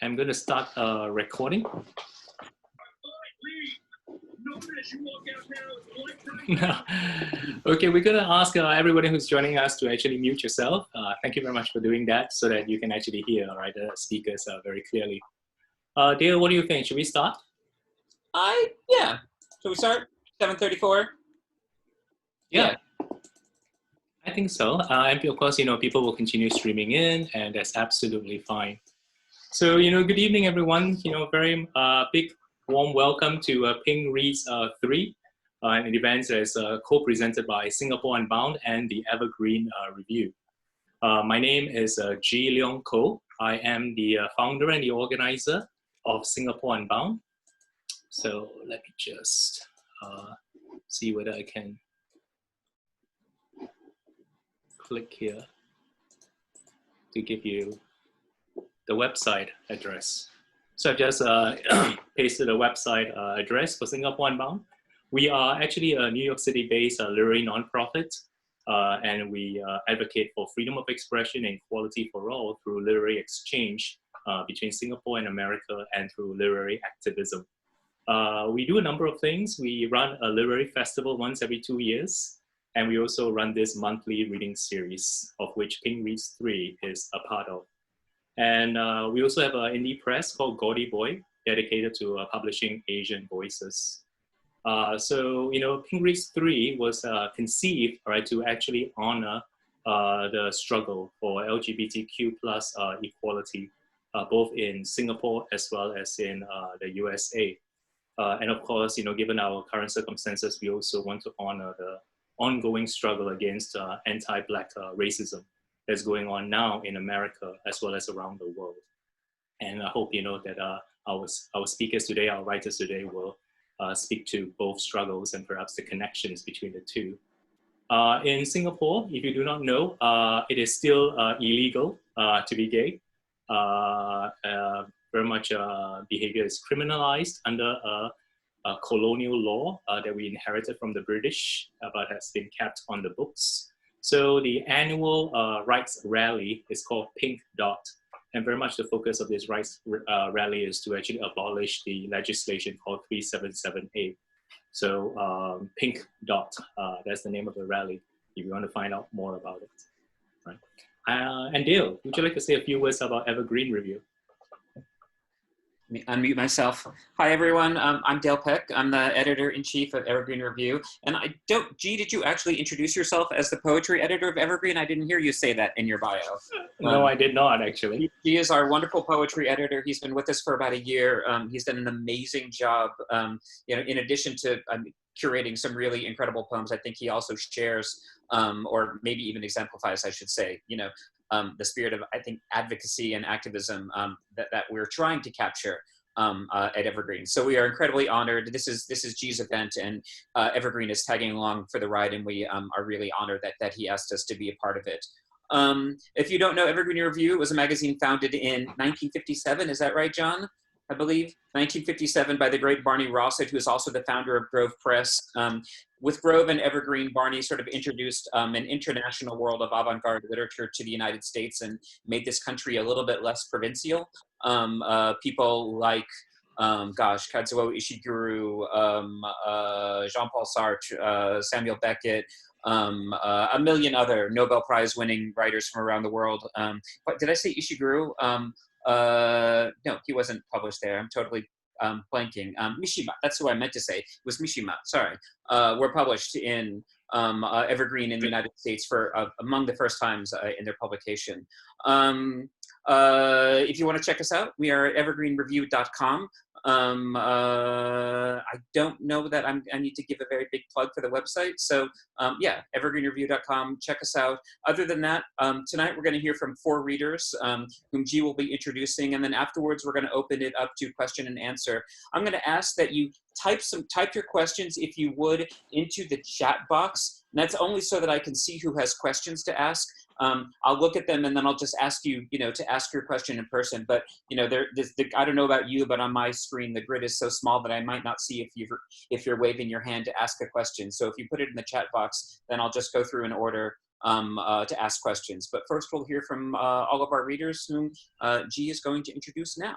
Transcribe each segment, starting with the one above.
I'm going to start recording. Okay, we're going to ask everybody who's joining us to actually mute yourself. Thank you very much for doing that so that you can actually hear the speakers very clearly. Dale, what do you think? Should we start? Yeah. Should we start? 7:34? Yeah. I think so. And of course, people will continue streaming in, and that's absolutely fine. So, good evening, everyone. Very big warm welcome to Ping Reads 3, an event that is co-presented by Singapore Unbound and the Evergreen Review. My name is Leong Ko. I am the founder and the organizer of Singapore Unbound. So let me just see whether I can click here to give you the website address. So I've just pasted a website address for Singapore Unbound. We are actually a New York City-based literary nonprofit, and we advocate for freedom of expression and equality for all through literary exchange between Singapore and America and through literary activism. We do a number of things. We run a literary festival once every 2 years, and we also run this monthly reading series, of which Ping Reads 3 is a part of. And we also have an indie press called Gaudy Boy, dedicated to publishing Asian voices. So, Ping Reads 3 was conceived, to actually honor the struggle for LGBTQ plus equality, both in Singapore as well as in the USA. And of course, given our current circumstances, we also want to honor the ongoing struggle against anti-Black racism that's going on now in America as well as around the world. And I hope that our speakers today, our writers today, will speak to both struggles and perhaps the connections between the two. In Singapore, if you do not know, it is still illegal to be gay. Very much behavior is criminalized under a colonial law that we inherited from the British, but has been kept on the books. So the annual rights rally is called Pink Dot. And very much the focus of this rights rally is to actually abolish the legislation called 377A. So Pink Dot, that's the name of the rally, if you want to find out more about it. Right. And Dale, would you like to say a few words about Evergreen Review? Let me unmute myself. Hi, everyone. I'm Dale Peck. I'm the editor-in-chief of Evergreen Review. And did you actually introduce yourself as the poetry editor of Evergreen? I didn't hear you say that in your bio. No, I did not, actually. He is our wonderful poetry editor. He's been with us for about a year. He's done an amazing job. In addition to curating some really incredible poems, I think he also shares, or maybe even exemplifies, I should say, the spirit of, I think, advocacy and activism that we're trying to capture at Evergreen. So we are incredibly honored. This is G's event, and Evergreen is tagging along for the ride, and we are really honored that he asked us to be a part of it. If you don't know, Evergreen Review was a magazine founded in 1957. Is that right, John? I believe 1957 by the great Barney Rossett, who is also the founder of Grove Press. With Grove and Evergreen, Barney sort of introduced an international world of avant-garde literature to the United States and made this country a little bit less provincial. People like, Kazuo Ishiguro, Jean-Paul Sartre, Samuel Beckett, a million other Nobel Prize winning writers from around the world. But did I say Ishiguro? No, he wasn't published there. I'm totally blanking. Mishima, that's who I meant to say. It was Mishima, sorry. Were published in Evergreen in the United States for among the first times in their publication. If you want to check us out, we are at evergreenreview.com. I don't know that I need to give a very big plug for the website. So yeah, evergreenreview.com, check us out. Other than that, tonight we're going to hear from 4 readers whom G will be introducing. And then afterwards, we're going to open it up to question and answer. I'm going to ask that you type your questions, if you would, into the chat box. And that's only so that I can see who has questions to ask. I'll look at them and then I'll just ask you, to ask your question in person. But, I don't know about you, but on my screen, the grid is so small that I might not see if you're waving your hand to ask a question. So if you put it in the chat box, then I'll just go through in order to ask questions. But first, we'll hear from all of our readers, whom G is going to introduce now.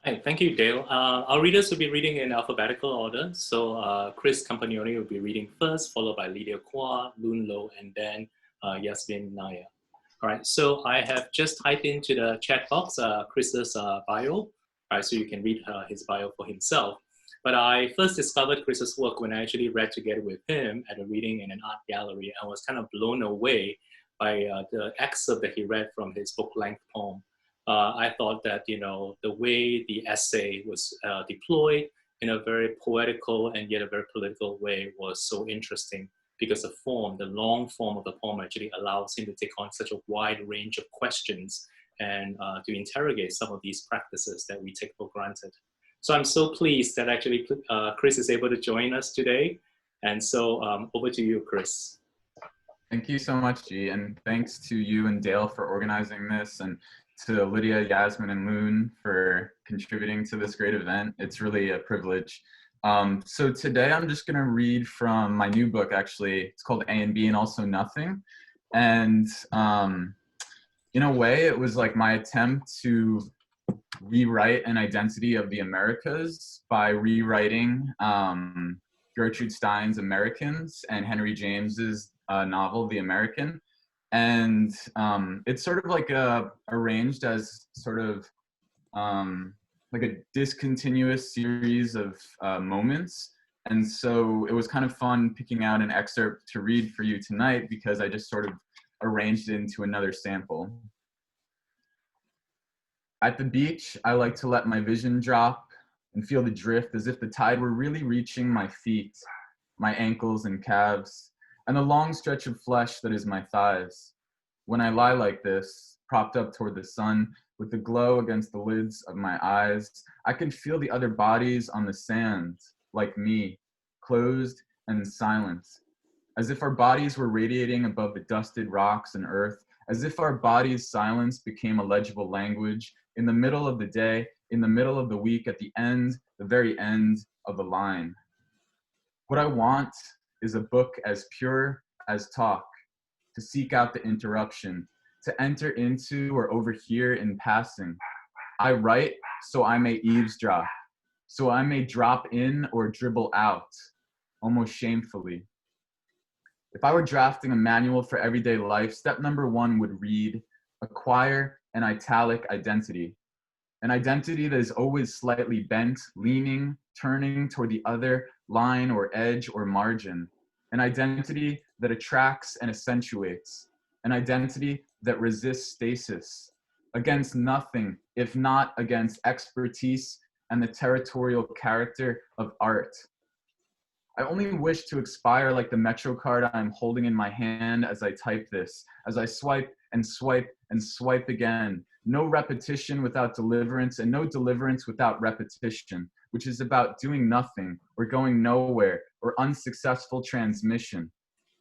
Hey, thank you, Dale. Our readers will be reading in alphabetical order. So Chris Campanioni will be reading first, followed by Lydia Kwa, Lune Loh, and then Yasmin Nair. All right, so I have just typed into the chat box Chris's bio, all right, so you can read his bio for himself. But I first discovered Chris's work when I actually read together with him at a reading in an art gallery. I was kind of blown away by the excerpt that he read from his book-length poem. I thought that, you know, the way the essay was deployed in a very poetical and yet a very political way was so interesting, because the form, the long form of the poem actually allows him to take on such a wide range of questions and to interrogate some of these practices that we take for granted. So I'm so pleased that actually Chris is able to join us today. And so over to you, Chris. Thank you so much, G, and thanks to you and Dale for organizing this, and to Lydia, Yasmin, and Lune for contributing to this great event. It's really a privilege. So today I'm just gonna read from my new book, actually. It's called A and B and Also Nothing. And in a way, it was like my attempt to rewrite an identity of the Americas by rewriting Gertrude Stein's Americans and Henry James's novel, The American. And it's sort of like arranged as sort of like a discontinuous series of moments. And so it was kind of fun picking out an excerpt to read for you tonight, because I just sort of arranged it into another sample. At the beach, I like to let my vision drop and feel the drift as if the tide were really reaching my feet, my ankles and calves, and the long stretch of flesh that is my thighs. When I lie like this, propped up toward the sun, with the glow against the lids of my eyes, I can feel the other bodies on the sand, like me, closed and silent, as if our bodies were radiating above the dusted rocks and earth, as if our bodies' silence became a legible language in the middle of the day, in the middle of the week, at the end, the very end of the line. What I want is a book as pure as talk, to seek out the interruption, to enter into or overhear in passing. I write so I may eavesdrop, so I may drop in or dribble out, almost shamefully. If I were drafting a manual for everyday life, step number 1 would read, acquire an italic identity. An identity that is always slightly bent, leaning, turning toward the other line or edge or margin. An identity that attracts and accentuates. An identity that resists stasis, against nothing, if not against expertise and the territorial character of art. I only wish to expire like the Metro card I'm holding in my hand as I type this, as I swipe and swipe and swipe again. No repetition without deliverance, and no deliverance without repetition, which is about doing nothing or going nowhere or unsuccessful transmission.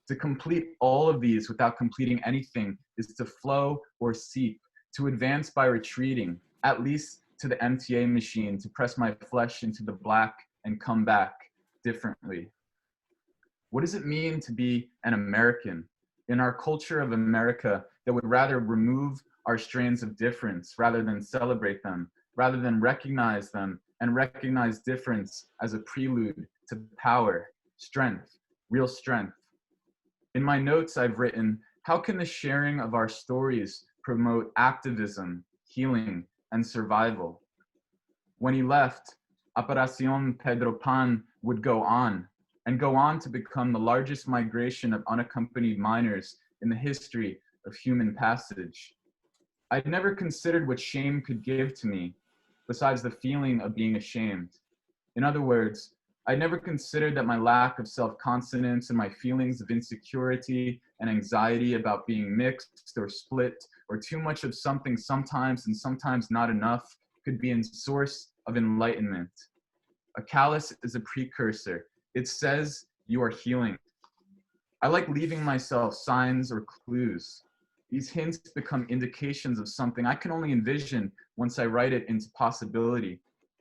To complete all of these without completing anything is to flow or seep, to advance by retreating, at least to the MTA machine, to press my flesh into the black and come back differently. What does it mean to be an American in our culture of America that would rather remove our strains of difference rather than celebrate them, rather than recognize them and recognize difference as a prelude to power, strength, real strength? In my notes, I've written, how can the sharing of our stories promote activism, healing, and survival? When he left, Operación Pedro Pan would go on to become the largest migration of unaccompanied minors in the history of human passage. I'd never considered what shame could give to me, besides the feeling of being ashamed. In other words, I never considered that my lack of self-confidence and my feelings of insecurity and anxiety about being mixed or split or too much of something sometimes and sometimes not enough could be a source of enlightenment. A callus is a precursor. It says you are healing. I like leaving myself signs or clues. These hints become indications of something I can only envision once I write it into possibility.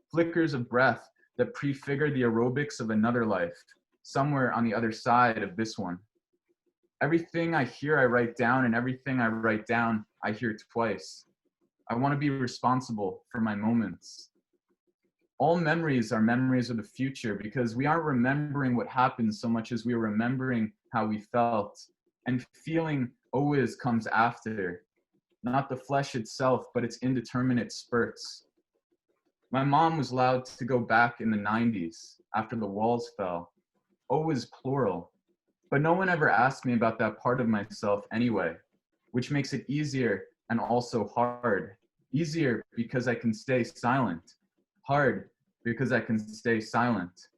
Flickers of breath that prefigure the aerobics of another life, somewhere on the other side of this one. Everything I hear, I write down, and everything I write down, I hear twice. I want to be responsible for my moments. All memories are memories of the future because we aren't remembering what happened so much as we are remembering how we felt. And feeling always comes after, not the flesh itself, but its indeterminate spurts. My mom was allowed to go back in the 90s after the walls fell, always plural. But no one ever asked me about that part of myself anyway, which makes it easier and also hard. Easier because I can stay silent. Hard because I can stay silent.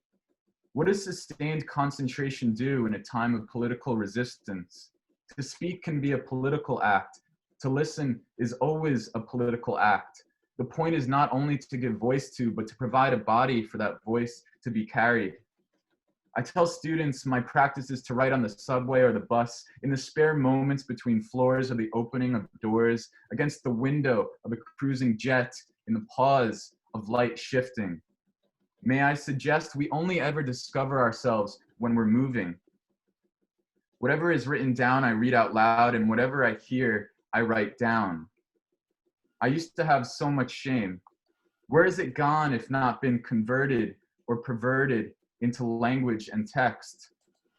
What does sustained concentration do in a time of political resistance? To speak can be a political act. To listen is always a political act. The point is not only to give voice to, but to provide a body for that voice to be carried. I tell students my practice is to write on the subway or the bus, in the spare moments between floors or the opening of doors, against the window of a cruising jet, in the pause of light shifting. May I suggest we only ever discover ourselves when we're moving. Whatever is written down, I read out loud, and whatever I hear, I write down. I used to have so much shame. Where is it gone if not been converted or perverted into language and text?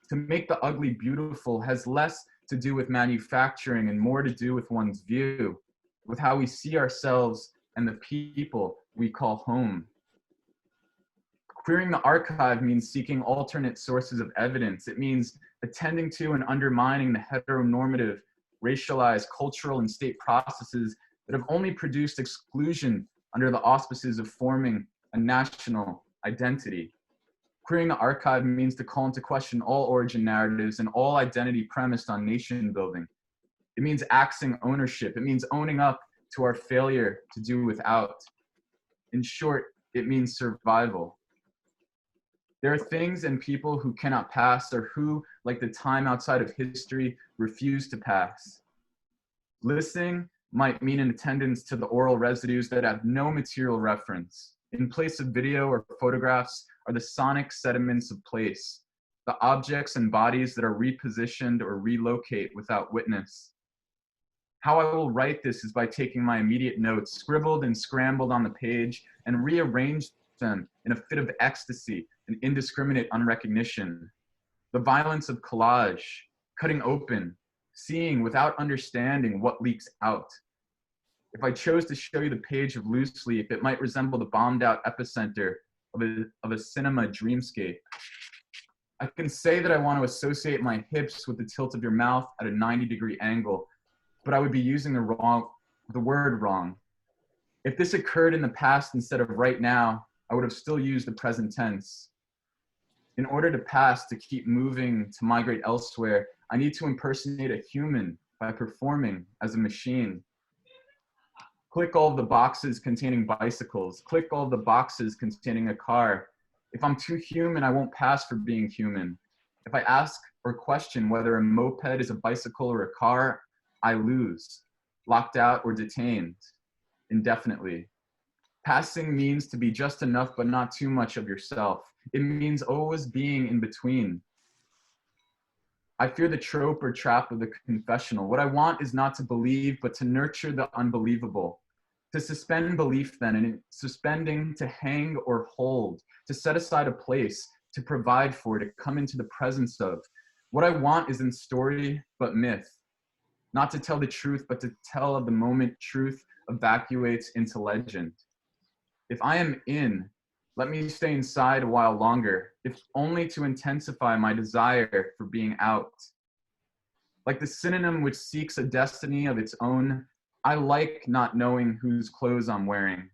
To make the ugly beautiful has less to do with manufacturing and more to do with one's view, with how we see ourselves and the people we call home. Queering the archive means seeking alternate sources of evidence. It means attending to and undermining the heteronormative, racialized, cultural, and state processes that have only produced exclusion under the auspices of forming a national identity. Queering the archive means to call into question all origin narratives and all identity premised on nation building. It means axing ownership. It means owning up to our failure to do without. In short, it means survival. There are things and people who cannot pass, or who, like the time outside of history, refuse to pass. Listening might mean an attendance to the oral residues that have no material reference. In place of video or photographs are the sonic sediments of place, the objects and bodies that are repositioned or relocate without witness. How I will write this is by taking my immediate notes, scribbled and scrambled on the page, and rearranged them in a fit of ecstasy and indiscriminate unrecognition. The violence of collage, cutting open, seeing without understanding what leaks out. If I chose to show you the page of Loose Leaf, it might resemble the bombed out epicenter of a cinema dreamscape. I can say that I want to associate my hips with the tilt of your mouth at a 90-degree angle, but I would be using the word wrong. If this occurred in the past instead of right now, I would have still used the present tense. In order to pass, to keep moving, to migrate elsewhere, I need to impersonate a human by performing as a machine. Click all of the boxes containing bicycles. Click all of the boxes containing a car. If I'm too human, I won't pass for being human. If I ask or question whether a moped is a bicycle or a car, I lose, locked out or detained indefinitely. Passing means to be just enough but not too much of yourself. It means always being in between. I fear the trope or trap of the confessional. What I want is not to believe, but to nurture the unbelievable. To suspend belief then, and in suspending, to hang or hold, to set aside a place, to provide for, to come into the presence of. What I want is in story, but myth. Not to tell the truth, but to tell of the moment truth evacuates into legend. If I am in, let me stay inside a while longer, if only to intensify my desire for being out. Like the synonym which seeks a destiny of its own, I like not knowing whose clothes I'm wearing.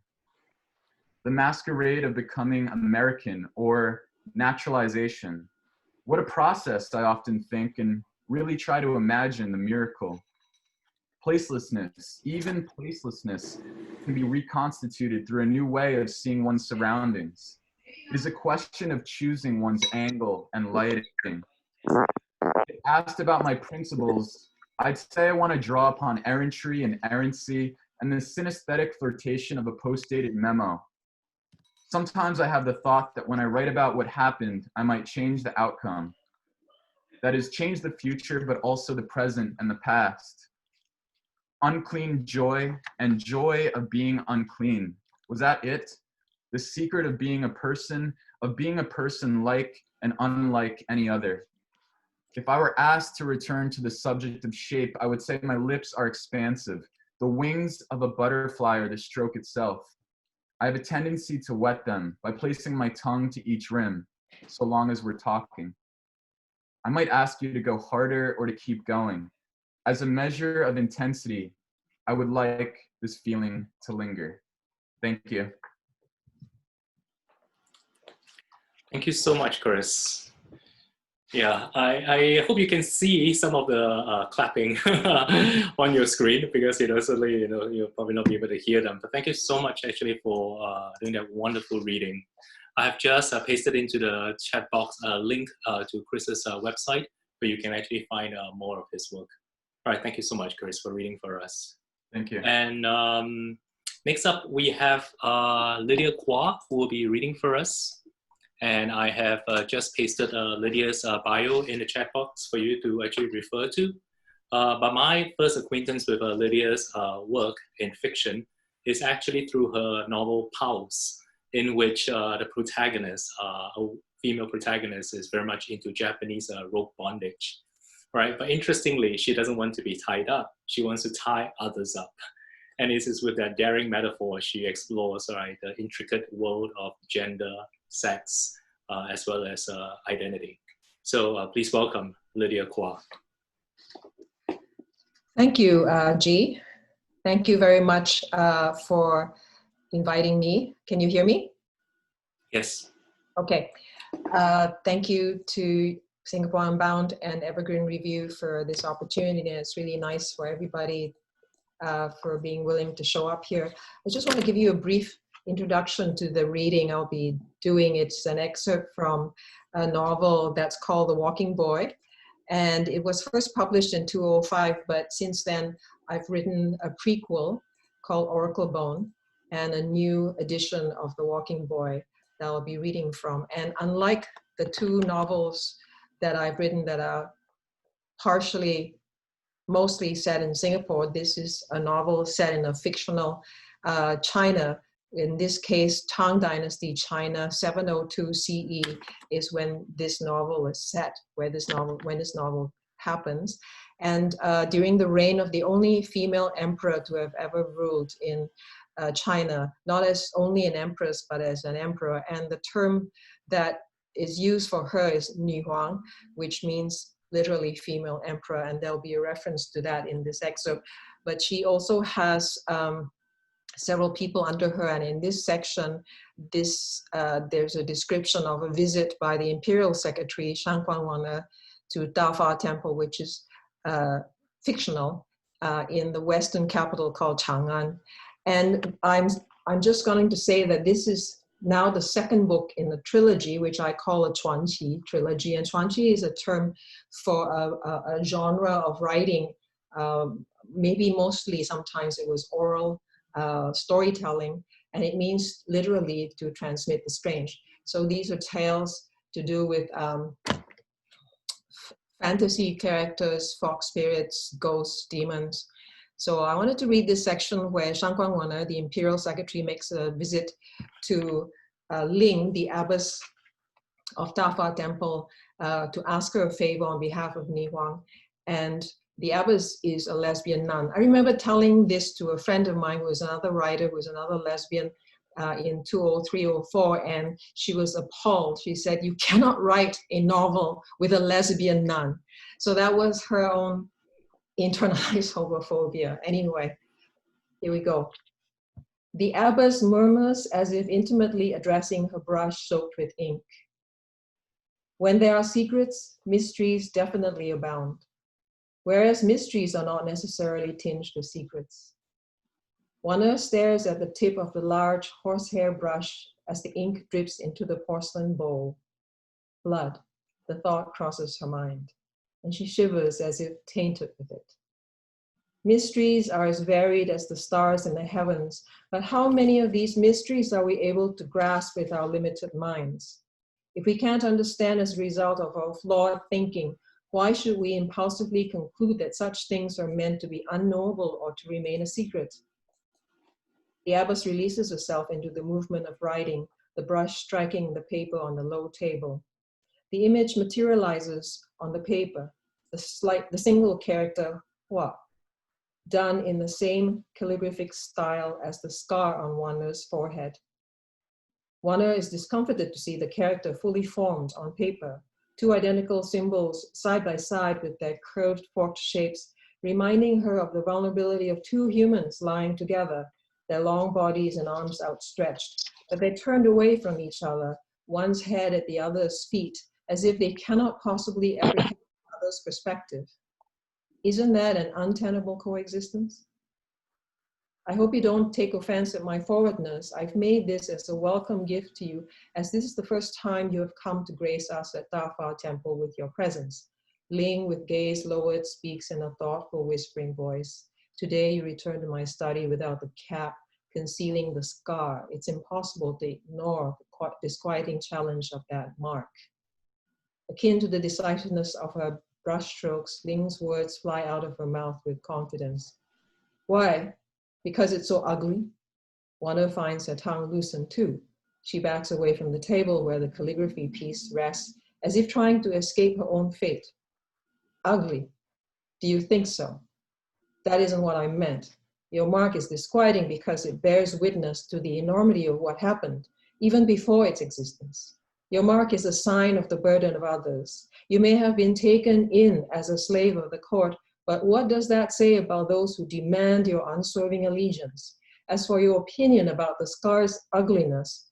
The masquerade of becoming American or naturalization. What a process, I often think, and really try to imagine the miracle. Placelessness, even placelessness, can be reconstituted through a new way of seeing one's surroundings. It is a question of choosing one's angle and lighting. If asked about my principles, I'd say I want to draw upon errantry and errancy and the synesthetic flirtation of a post-dated memo. Sometimes I have the thought that when I write about what happened, I might change the outcome. that has changed the future, but also the present and the past. Unclean joy and joy of being unclean. Was that it? The secret of being a person like and unlike any other. If I were asked to return to the subject of shape, I would say my lips are expansive. The wings of a butterfly are the stroke itself. I have a tendency to wet them by placing my tongue to each rim, so long as we're talking. I might ask you to go harder or to keep going. As a measure of intensity, I would like this feeling to linger. Thank you. Thank you so much, Chris. Yeah, I hope you can see some of the clapping on your screen, because certainly you'll probably not be able to hear them. But thank you so much actually for doing that wonderful reading. I have just pasted into the chat box a link to Chris's website, where you can actually find more of his work. All right, thank you so much, Chris, for reading for us. Thank you. And next up, we have Lydia Kwa, who will be reading for us. And I have just pasted Lydia's bio in the chat box for you to actually refer to. But my first acquaintance with Lydia's work in fiction is actually through her novel Pulse, in which the protagonist, a female protagonist, is very much into Japanese rope bondage. Right? But interestingly, she doesn't want to be tied up. She wants to tie others up. And it is with that daring metaphor she explores the intricate world of gender, sex, as well as identity. So please welcome Lydia Kwa. Thank you, G. Thank you very much for inviting me. Can you hear me? Yes. Okay. Thank you to Singapore Unbound and Evergreen Review for this opportunity. It's really nice for everybody for being willing to show up here. I just want to give you a brief introduction to the reading I'll be doing. It's an excerpt from a novel that's called The Walking Boy. And it was first published in 2005, but since then I've written a prequel called Oracle Bone and a new edition of The Walking Boy that I'll be reading from. And unlike the two novels that I've written that are mostly set in Singapore, this is a novel set in a fictional China. In this case, Tang Dynasty, China, 702 CE is when this novel is set, when this novel happens. And during the reign of the only female emperor to have ever ruled in China, not as only an empress, but as an emperor. And the term that is used for her is Nü Huang, which means literally female emperor, and there'll be a reference to that in this excerpt. But she also has several people under her, and in this section, there's a description of a visit by the imperial secretary, Shan Guangwana, to Deokhwa Temple, which is fictional, in the western capital called Chang'an. And I'm just going to say that this is now the second book in the trilogy, which I call a Chuanqi trilogy. And Chuanqi is a term for a genre of writing. Maybe mostly sometimes it was oral storytelling, and it means literally to transmit the strange. So these are tales to do with fantasy characters, fox spirits, ghosts, demons. So I wanted to read this section where Shan Guangwana, the imperial secretary, makes a visit to Ling, the abbess of Deokhwa Temple, to ask her a favor on behalf of Nü Huang. And the abbess is a lesbian nun. I remember telling this to a friend of mine who was another writer, who was another lesbian, in 2003 or 2004, and she was appalled. She said, "You cannot write a novel with a lesbian nun." So that was her own internalized homophobia. Anyway, here we go. The abbess murmurs as if intimately addressing her brush soaked with ink. When there are secrets, mysteries definitely abound, whereas mysteries are not necessarily tinged with secrets. Wanna stares at the tip of the large horsehair brush as the ink drips into the porcelain bowl. Blood, the thought crosses her mind, and she shivers as if tainted with it. Mysteries are as varied as the stars in the heavens, but how many of these mysteries are we able to grasp with our limited minds? If we can't understand as a result of our flawed thinking, Why should we impulsively conclude that such things are meant to be unknowable or to remain a secret? The abbess releases herself into the movement of writing, the brush striking the paper on the low table. The image materializes on the paper, the single character Hua, done in the same calligraphic style as the scar on Wanner's forehead. Wanner is discomfited to see the character fully formed on paper, two identical symbols side by side with their curved forked shapes, reminding her of the vulnerability of two humans lying together, their long bodies and arms outstretched, but they turned away from each other, one's head at the other's feet, as if they cannot possibly apprehend the other's perspective. Isn't that an untenable coexistence? I hope you don't take offense at my forwardness. I've made this as a welcome gift to you, as this is the first time you have come to grace us at Deokhwa Temple with your presence. Ling, with gaze lowered, speaks in a thoughtful, whispering voice. Today you return to my study without the cap, concealing the scar. It's impossible to ignore the disquieting challenge of that mark. Akin to the decisiveness of her brushstrokes, Ling's words fly out of her mouth with confidence. Why? Because it's so ugly? Wanner finds her tongue loosened too. She backs away from the table where the calligraphy piece rests, as if trying to escape her own fate. Ugly? Do you think so? That isn't what I meant. Your mark is disquieting because it bears witness to the enormity of what happened, even before its existence. Your mark is a sign of the burden of others. You may have been taken in as a slave of the court, but what does that say about those who demand your unswerving allegiance? As for your opinion about the scar's ugliness,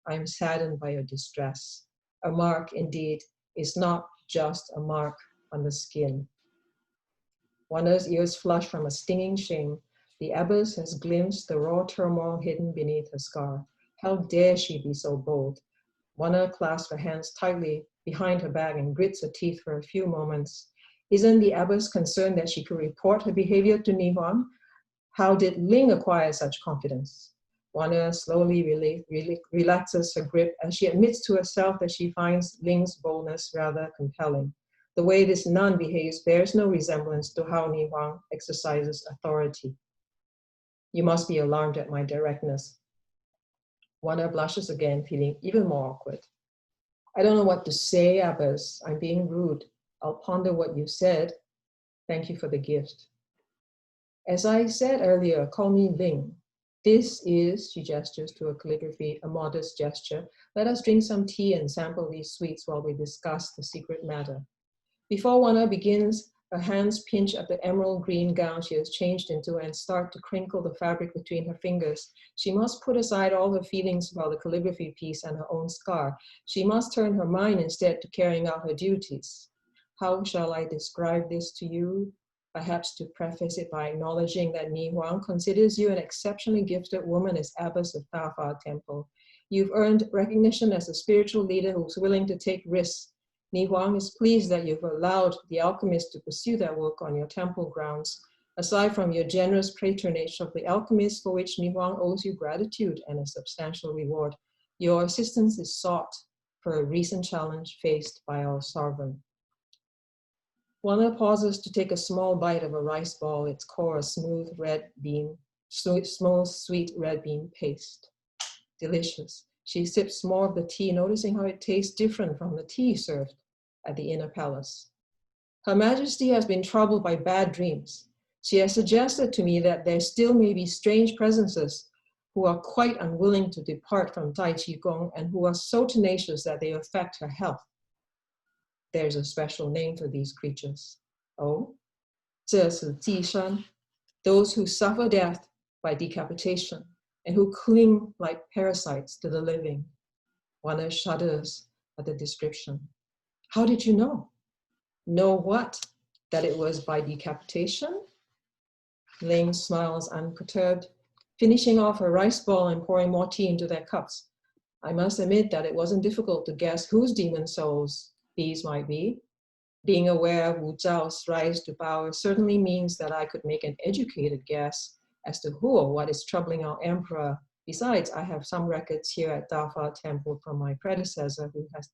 I am saddened by your distress. A mark, indeed, is not just a mark on the skin. Wanner's ears flush from a stinging shame. The abbess has glimpsed the raw turmoil hidden beneath her scar. How dare she be so bold? Wanner clasps her hands tightly behind her back and grits her teeth for a few moments. Isn't the abbess concerned that she could report her behavior to Ni Huang? How did Ling acquire such confidence? Wanner slowly relaxes her grip as she admits to herself that she finds Ling's boldness rather compelling. The way this nun behaves bears no resemblance to how Ni Huang exercises authority. You must be alarmed at my directness. Wanner blushes again, feeling even more awkward. I don't know what to say, abbess. I'm being rude. I'll ponder what you said. Thank you for the gift. As I said earlier, call me Ling. This is, she gestures to her calligraphy, a modest gesture. Let us drink some tea and sample these sweets while we discuss the secret matter. Before Wanner begins, her hands pinch at the emerald green gown she has changed into and start to crinkle the fabric between her fingers. She must put aside all her feelings about the calligraphy piece and her own scar. She must turn her mind instead to carrying out her duties. How shall I describe this to you? Perhaps to preface it by acknowledging that Ni Huang considers you an exceptionally gifted woman as abbess of Deokhwa Temple. You've earned recognition as a spiritual leader who's willing to take risks. Ni Huang is pleased that you've allowed the alchemists to pursue their work on your temple grounds. Aside from your generous patronage of the alchemists, for which Ni Huang owes you gratitude and a substantial reward, your assistance is sought for a recent challenge faced by our sovereign. Wanner pauses to take a small bite of a rice ball, its core a smooth sweet red bean paste. Delicious. She sips more of the tea, noticing how it tastes different from the tea served at the inner palace. Her Majesty has been troubled by bad dreams. She has suggested to me that there still may be strange presences who are quite unwilling to depart from Tai Chi Gong and who are so tenacious that they affect her health. There's a special name for these creatures. Oh, 这是寄生, those who suffer death by decapitation and who cling like parasites to the living. Wanner shudders at the description. How did you know? Know what? That it was by decapitation? Ling smiles unperturbed, finishing off her rice ball and pouring more tea into their cups. I must admit that it wasn't difficult to guess whose demon souls these might be. Being aware of Wu Zhao's rise to power certainly means that I could make an educated guess as to who or what is troubling our emperor. Besides, I have some records here at Deokhwa Temple from my predecessor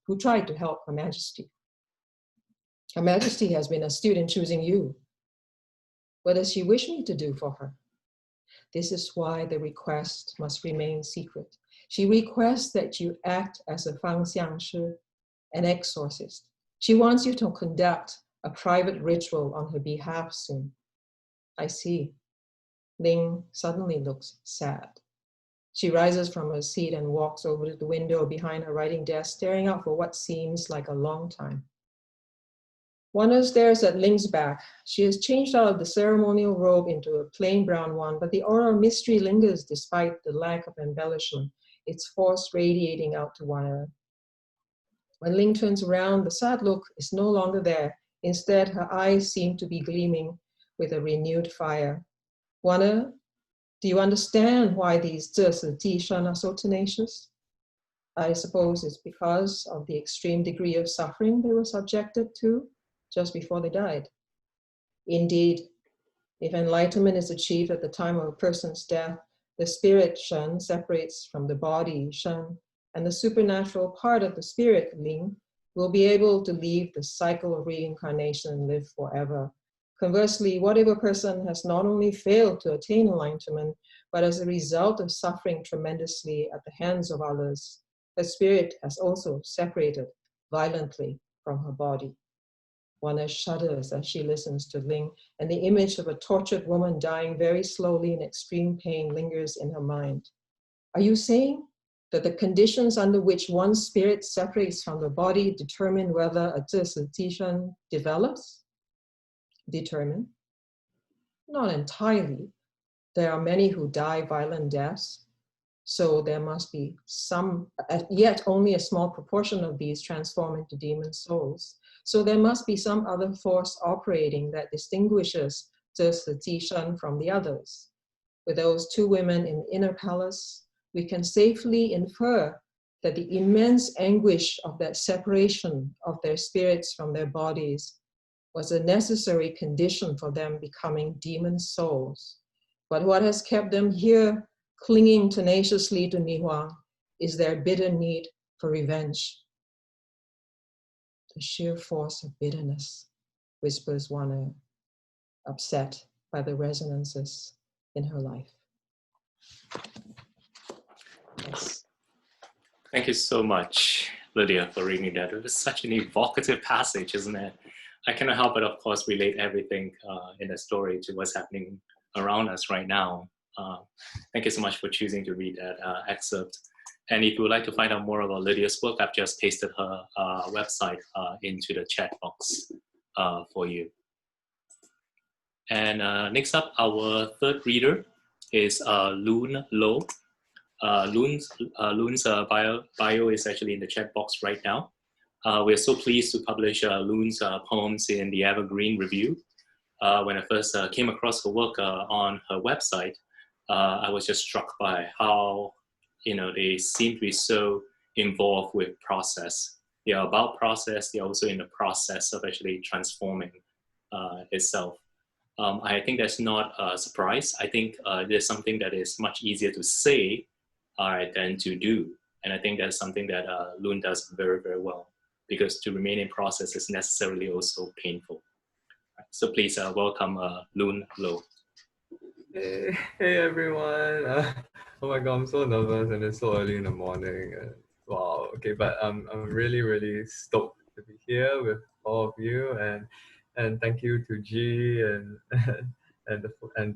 who tried to help Her Majesty. Her Majesty has been astute in choosing you. What does she wish me to do for her? This is why the request must remain secret. She requests that you act as a fangxiangshi, an exorcist. She wants you to conduct a private ritual on her behalf soon. I see. Ling suddenly looks sad. She rises from her seat and walks over to the window behind her writing desk, staring out for what seems like a long time. Wanda stares at Ling's back. She has changed out of the ceremonial robe into a plain brown one, but the aura of mystery lingers despite the lack of embellishment, its force radiating out to Wanda. When Ling turns around, the sad look is no longer there. Instead, her eyes seem to be gleaming with a renewed fire. Wanda, do you understand why these 这是地上 are so tenacious? I suppose it's because of the extreme degree of suffering they were subjected to just before they died. Indeed, if enlightenment is achieved at the time of a person's death, the spirit Shun separates from the body Shun, and the supernatural part of the spirit Ling will be able to leave the cycle of reincarnation and live forever. Conversely, what if a person has not only failed to attain enlightenment, but as a result of suffering tremendously at the hands of others, her spirit has also separated violently from her body? Wanda shudders as she listens to Ling, and the image of a tortured woman dying very slowly in extreme pain lingers in her mind. Are you saying that the conditions under which one's spirit separates from the body determine whether a 这是地上 develops? Determine? Not entirely. There are many who die violent deaths, so there must be some, yet only a small proportion of these transform into demon souls. So there must be some other force operating that distinguishes 这是地上 from the others. With those two women in the inner palace, we can safely infer that the immense anguish of that separation of their spirits from their bodies was a necessary condition for them becoming demon souls. But what has kept them here clinging tenaciously to Nihuang is their bitter need for revenge. The sheer force of bitterness, whispers Wanda, upset by the resonances in her life. Yes. Thank you so much, Lydia, for reading that. It was such an evocative passage, isn't it? I cannot help but, of course, relate everything in the story to what's happening around us right now. Thank you so much for choosing to read that excerpt. And if you would like to find out more about Lydia's book, I've just pasted her website into the chat box for you. And next up, our third reader is Lune Loh. Lune's bio is actually in the chat box right now. We're so pleased to publish Lune's poems in the Evergreen Review. When I first came across her work on her website, I was just struck by how, they seem to be so involved with process. They're about process. They're also in the process of actually transforming itself. I think that's not a surprise. I think there's something that is much easier to say than to do. And I think that's something that Lune does very, very well, because to remain in process is necessarily also painful. So please welcome Lune Loh. Hey everyone! Oh my god, I'm so nervous and it's so early in the morning. Wow. Okay, but I'm really stoked to be here with all of you, and thank you to G and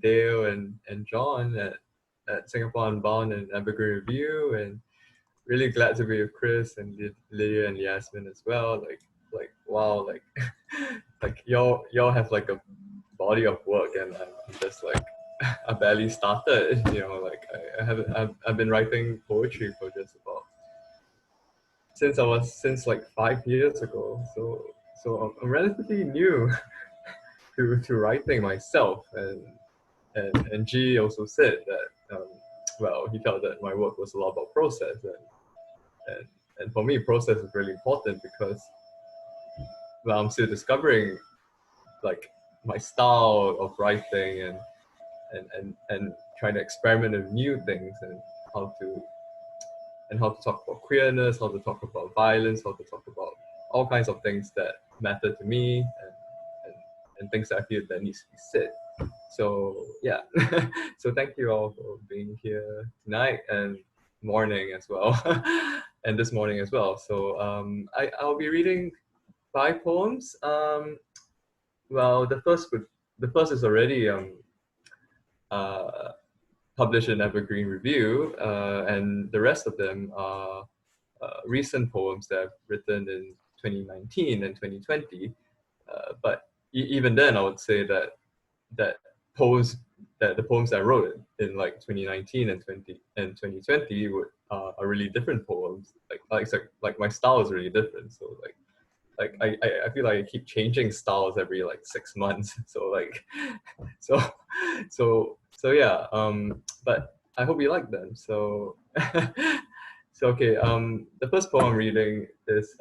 Dale and John at Singapore Unbound and Evergreen Review, and really glad to be with Chris and Lydia and Yasmin as well. Like wow, like y'all have like a body of work, and I'm just like I barely started. I've been writing poetry for just about since like 5 years ago. So I'm relatively new to writing myself, and G also said that he felt that my work was a lot about process, and for me process is really important because I'm still discovering like my style of writing and trying to experiment with new things, and how to talk about queerness, how to talk about violence, how to talk about all kinds of things that matter to me, and things that I feel that needs to be said. So yeah, so thank you all for being here tonight and morning as well, and this morning as well. So I'll be reading 5 poems. Well, the first is already published in Evergreen Review, and the rest of them are recent poems that I've written in 2019 and 2020. But even then, I would say that the poems I wrote in like 2019 and 2020 are really different poems. Like my style is really different. So I feel like I keep changing styles every like 6 months. So like so yeah. But I hope you like them. So so okay. The first poem I'm reading is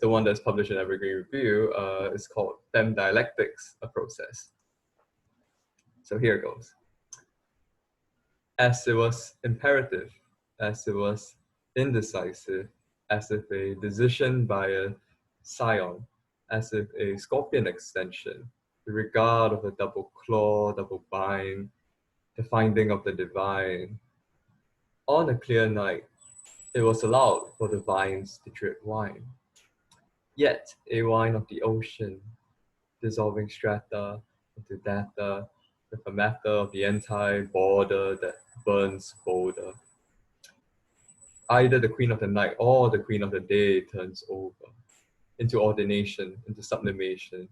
the one that's published in Evergreen Review. It's called Femme Dialectics: A Process. So here it goes. As it was imperative, as it was indecisive, as if a decision by a scion, as if a scorpion extension, the regard of a double claw, double bind, the finding of the divine. On a clear night, it was allowed for the vines to drip wine. Yet a wine of the ocean, dissolving strata into data, the fermata of the anti-border that burns bolder. Either the queen of the night or the queen of the day turns over, into ordination, into sublimation,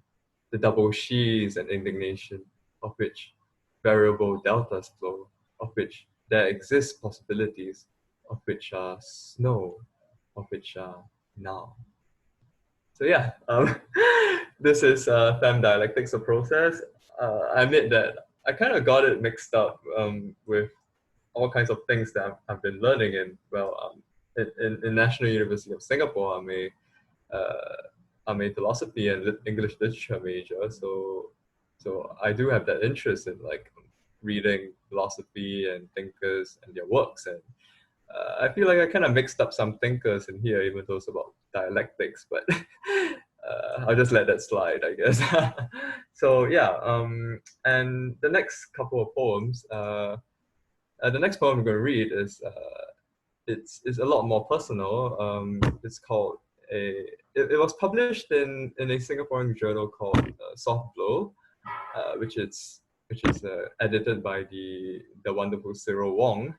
the double sheaves and indignation, of which variable deltas flow, of which there exist possibilities, of which are snow, of which are now. So yeah, this is Femme Dialectics: A Process. I admit that I kind of got it mixed up with all kinds of things that I've been learning in National University of Singapore. I'm a philosophy and English literature major, so I do have that interest in like reading philosophy and thinkers and their works, and I feel like I kind of mixed up some thinkers in here, even though it's about dialectics, but I'll just let that slide, I guess. So yeah, and the next couple of poems, the next poem I'm going to read is it's a lot more personal. It's called it was published in a Singaporean journal called Soft Blow, which is edited by the wonderful Cyril Wong,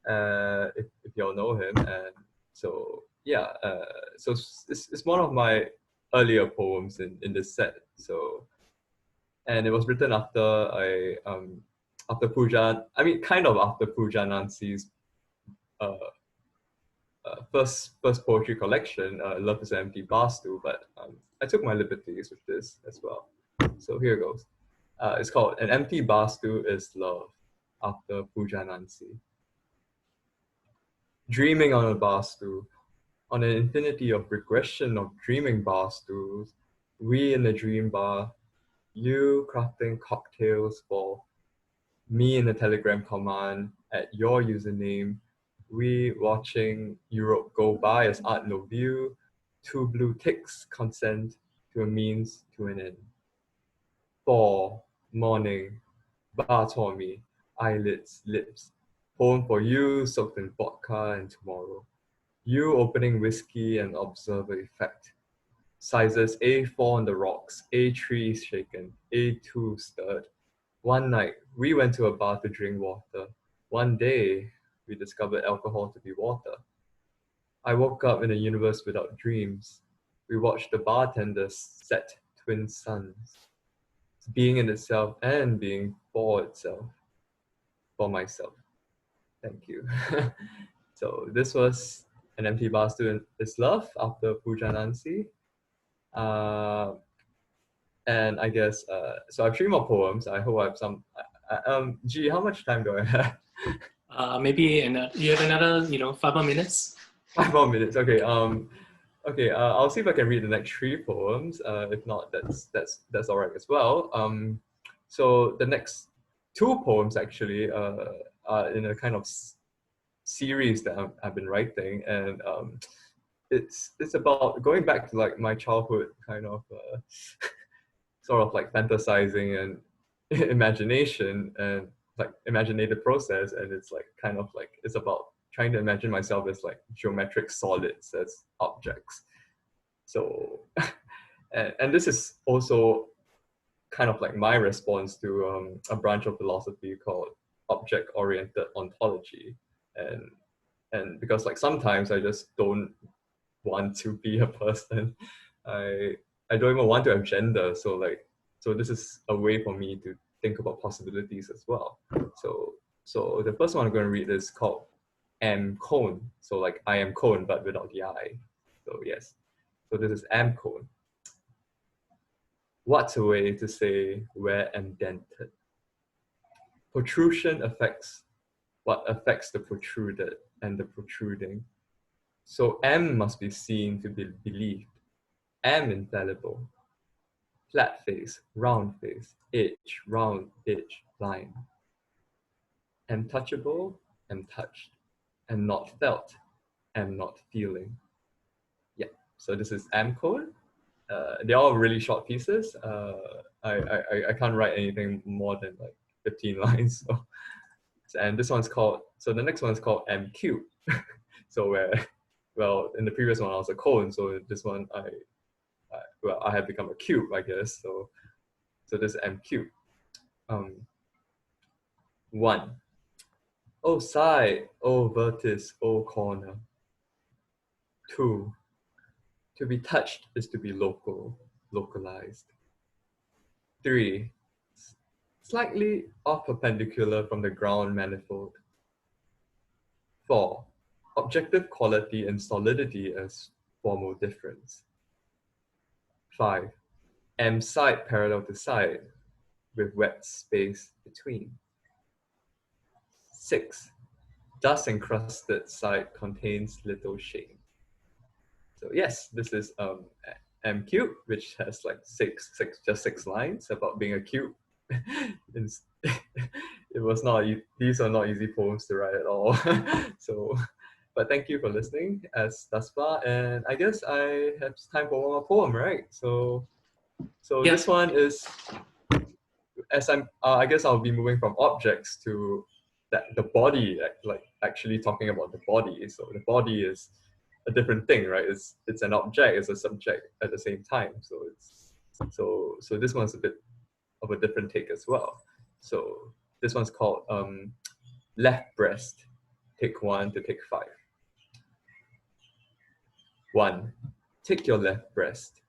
if y'all know him. And so yeah, so it's one of my earlier poems in this set. So, and it was written after after Pooja, I mean kind of after Pooja Nancy's first poetry collection, Love is an Empty Bar Stool, but I took my liberties with this as well. So here goes. It's called An Empty Bar Stool is Love, after Pooja Nancy. Dreaming on a bar stool, on an infinity of regression of dreaming bar stools, we in the dream bar, you crafting cocktails for me in the telegram command at your username, we watching Europe go by as art no view, 2 blue ticks consent to a means to an end. 4 morning, bar tore me, eyelids, lips, poem for you soaked in vodka and tomorrow. You opening whiskey and observer effect. Sizes A4 on the rocks, A3 shaken, A2 stirred. One night, we went to a bar to drink water. One day, we discovered alcohol to be water. I woke up in a universe without dreams. We watched the bartenders set twin suns. Being in itself and being for itself. For myself. Thank you. So this was An Empty Bar Stool is Love, after Pooja Nancy. And I guess, so I have 3 more poems. I hope I have some, G, how much time do I have? Maybe you have another 5 more minutes. 5 more minutes, okay. Okay, I'll see if I can read the next 3 poems. If not, that's all right as well. So the next 2 poems actually are in a kind of series that I've been writing, and it's about going back to like my childhood kind of sort of like fantasizing and imagination and like imaginative process, and it's like kind of like it's about trying to imagine myself as like geometric solids as objects. So and this is also kind of like my response to a branch of philosophy called object-oriented ontology, and because like sometimes I just don't want to be a person. I don't even want to have gender. So this is a way for me to think about possibilities as well. So the first one I'm going to read is called am cone. So like I am cone, but without the I. So yes. So this is am cone. What's a way to say where am dented? Protrusion affects what affects the protruded and the protruding. So am must be seen to be believed. Am infallible. Flat face, round face, edge, round, edge, line. Am touchable, am touched. Am not felt, am not feeling. Yeah, so this is am code. They're all really short pieces. I can't write anything more than like 15 lines. So, and this one's called, so the next one's called am cube. So where, well, in the previous one I was a cone, so this one I have become a cube, I guess. So this am cube. 1. Oh side, oh vertex, oh corner. 2. To be touched is to be local, localized. 3. Slightly off perpendicular from the ground manifold. 4. Objective quality and solidity as formal difference. 5. Am side parallel to side with wet space between. 6. Dust encrusted side contains little shame. So yes, this is M cube, which has like just six lines about being a cube. It was not, these are not easy poems to write at all. So, but thank you for listening thus far, and I guess I have time for one more poem, right? So yeah. This one is, as I guess I'll be moving from objects to the body, like actually talking about the body. So the body is a different thing, right? It's an object, it's a subject at the same time. So this one's a bit of a different take as well. So this one's called left breast, take 1 to take 5. 1. Take your left breast,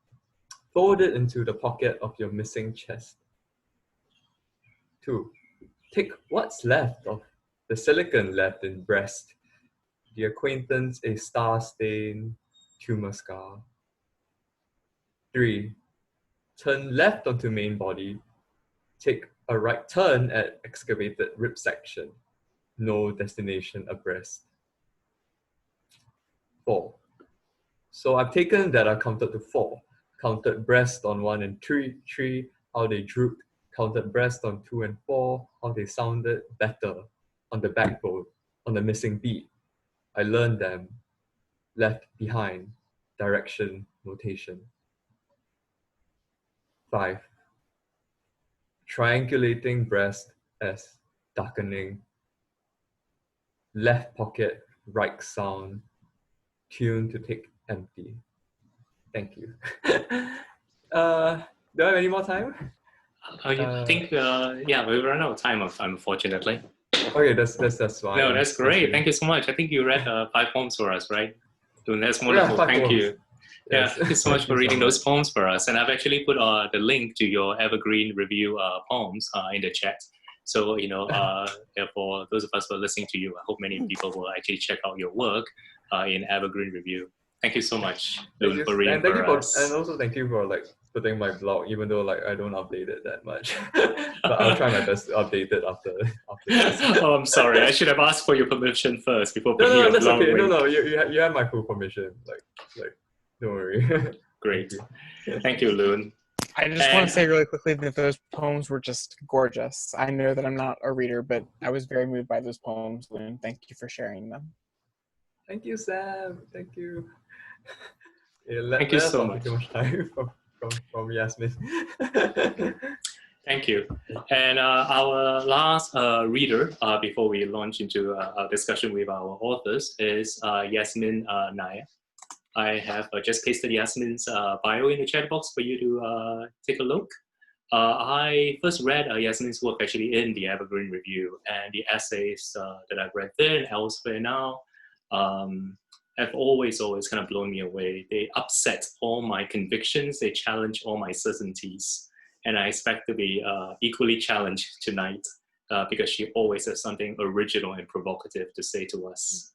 fold it into the pocket of your missing chest. 2. Take what's left of the silicon left in breast, the acquaintance a star-stained tumor scar. 3. Turn left onto main body, take a right turn at excavated rib section, no destination abreast. 4. So I've taken that I counted to 4, counted breast on 1 and 3, how they drooped, counted breast on 2 and 4, how they sounded better on the backbone, on the missing beat. I learned them, left behind, direction, notation. 5. Triangulating breast as darkening, left pocket, right sound, tune to take empty. Thank you. Do I have any more time? I think, yeah, we ran out of time, unfortunately. Okay, that's fine. No, that's great. Thank you so much. I think you read 5 poems for us, right? So that's wonderful. Yeah, thank poems. You. Yes. Yeah, thank you so much for reading those poems for us. And I've actually put the link to your Evergreen review poems in the chat. So, you know, for those of us who are listening to you, I hope many people will actually check out your work in Evergreen review. Thank you so much, Lune, for reading for us. And also thank you for like putting my blog, even though like I don't update it that much. But I'll try my best to update it after this. Oh, I'm sorry. I should have asked for your permission first before putting No, your that's blog okay. link. No, you have my full permission. Like don't worry. Great. Thank you, Lune. I just want to say really quickly that those poems were just gorgeous. I know that I'm not a reader, but I was very moved by those poems, Lune. Thank you for sharing them. Thank you, Sam. Thank you. Thank you let us so not take too much time from Yasmin. Thank you. And our last reader, before we launch into our discussion with our authors, is Yasmin Nair. I have just pasted Yasmin's bio in the chat box for you to take a look. I first read Yasmin's work actually in the Evergreen Review, and the essays that I've read there and elsewhere now have always kind of blown me away. They upset all my convictions, they challenge all my certainties, and I expect to be equally challenged tonight because she always has something original and provocative to say to us.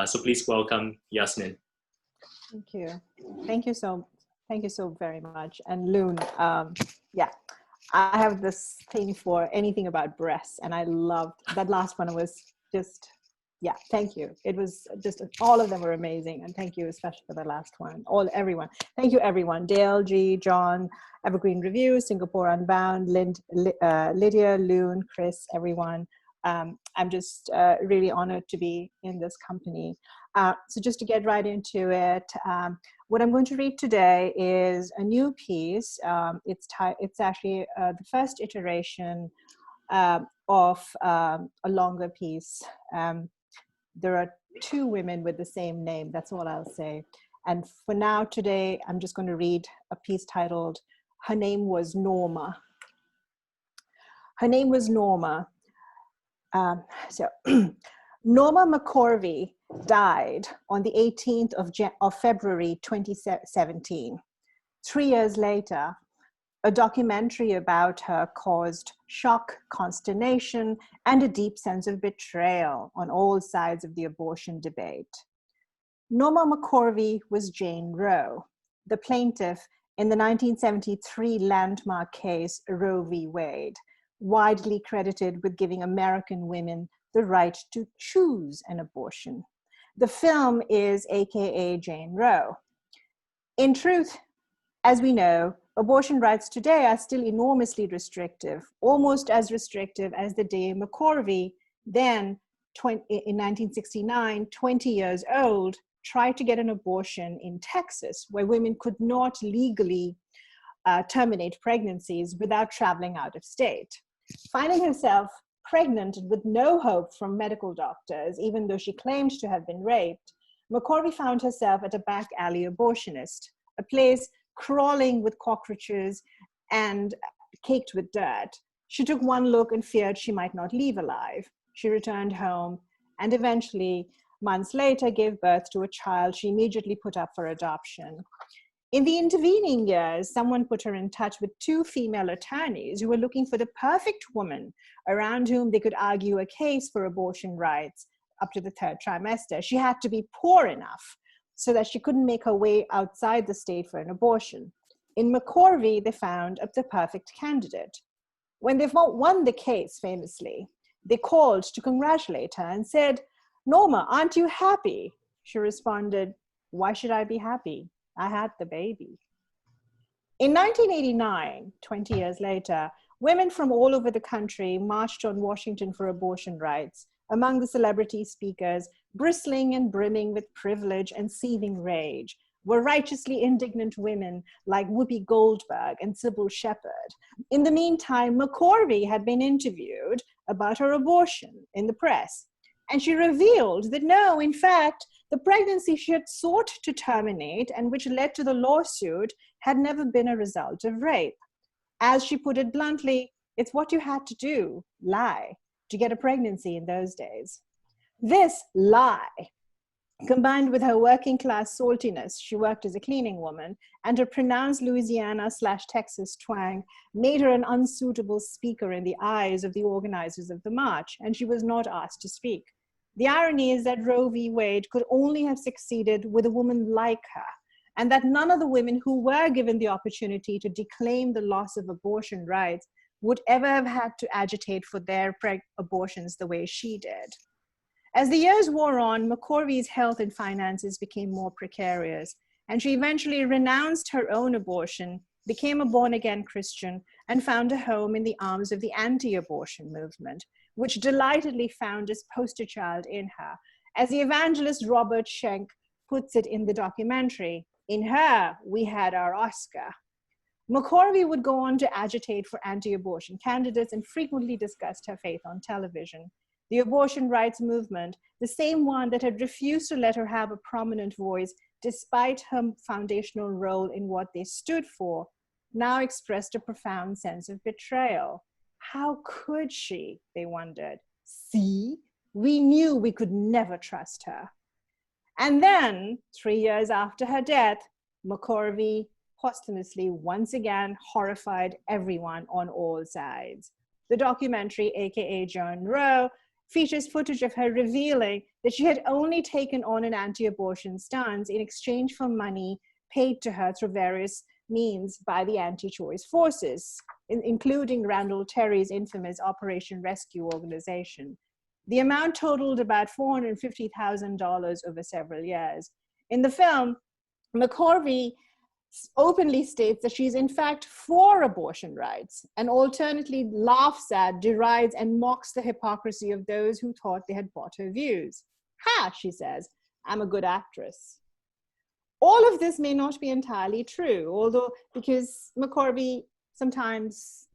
So please welcome Yasmin. Thank you. Thank you so very much. And Lune, yeah, I have this thing for anything about breasts, and I loved that last one. Was just, yeah, thank you. It was just, all of them were amazing, and thank you especially for the last one. Everyone. Thank you, everyone. Dale, G, John, Evergreen Review, Singapore Unbound, Lydia, Lune, Chris, everyone. I'm just really honored to be in this company. So just to get right into it, what I'm going to read today is a new piece. It's actually the first iteration of a longer piece. There are two women with the same name, that's all I'll say. And for now, today, I'm just going to read a piece titled, Her Name Was Norma. Her name was Norma. Norma Mccorvey died on the 18th of February 2017. 3 years later, a documentary about her caused shock, consternation, and a deep sense of betrayal on all sides of the abortion debate. Norma Mccorvey was Jane Roe, the plaintiff in the 1973 landmark case Roe v. Wade, widely credited with giving American women the right to choose an abortion. The film is AKA Jane Roe. In truth, as we know, abortion rights today are still enormously restrictive, almost as restrictive as the day McCorvey, then in 1969, 20 years old, tried to get an abortion in Texas, where women could not legally terminate pregnancies without traveling out of state. Finding herself pregnant with no hope from medical doctors, even though she claimed to have been raped, McCorvey found herself at a back alley abortionist, a place crawling with cockroaches and caked with dirt. She took one look and feared she might not leave alive. She returned home and eventually, months later, gave birth to a child she immediately put up for adoption. In the intervening years, someone put her in touch with two female attorneys who were looking for the perfect woman around whom they could argue a case for abortion rights up to the third trimester. She had to be poor enough so that she couldn't make her way outside the state for an abortion. In McCorvey, they found the perfect candidate. When they won the case, famously, they called to congratulate her and said, "Norma, aren't you happy?" She responded, "Why should I be happy? I had the baby." In 1989, 20 years later, women from all over the country marched on Washington for abortion rights. Among the celebrity speakers, bristling and brimming with privilege and seething rage, were righteously indignant women like Whoopi Goldberg and Sybil Shepherd. In the meantime, McCorvey had been interviewed about her abortion in the press, and she revealed that no, in fact, the pregnancy she had sought to terminate and which led to the lawsuit had never been a result of rape. As she put it bluntly, it's what you had to do, lie, to get a pregnancy in those days. This lie, combined with her working class saltiness, she worked as a cleaning woman, and her pronounced Louisiana/Texas twang made her an unsuitable speaker in the eyes of the organizers of the march, and she was not asked to speak. The irony is that Roe v. Wade could only have succeeded with a woman like her, and that none of the women who were given the opportunity to declaim the loss of abortion rights would ever have had to agitate for their abortions the way she did. As the years wore on, McCorvey's health and finances became more precarious, and she eventually renounced her own abortion, became a born-again Christian, and found a home in the arms of the anti-abortion movement, which delightedly found its poster child in her. As the evangelist Robert Schenck puts it in the documentary, "In her, we had our Oscar." McCorvey would go on to agitate for anti-abortion candidates and frequently discussed her faith on television. The abortion rights movement, the same one that had refused to let her have a prominent voice despite her foundational role in what they stood for, now expressed a profound sense of betrayal. How could she, they wondered. See, we knew we could never trust her. And then, 3 years after her death, McCorvey posthumously once again horrified everyone on all sides. The documentary, aka John Roe, features footage of her revealing that she had only taken on an anti-abortion stance in exchange for money paid to her through various means by the anti-choice forces, including Randall Terry's infamous Operation Rescue organization. The amount totaled about $450,000 over several years. In the film, McCorvey openly states that she's in fact for abortion rights and alternately laughs at, derides, and mocks the hypocrisy of those who thought they had bought her views. Ha, she says, I'm a good actress. All of this may not be entirely true, although because McCorvey sometimes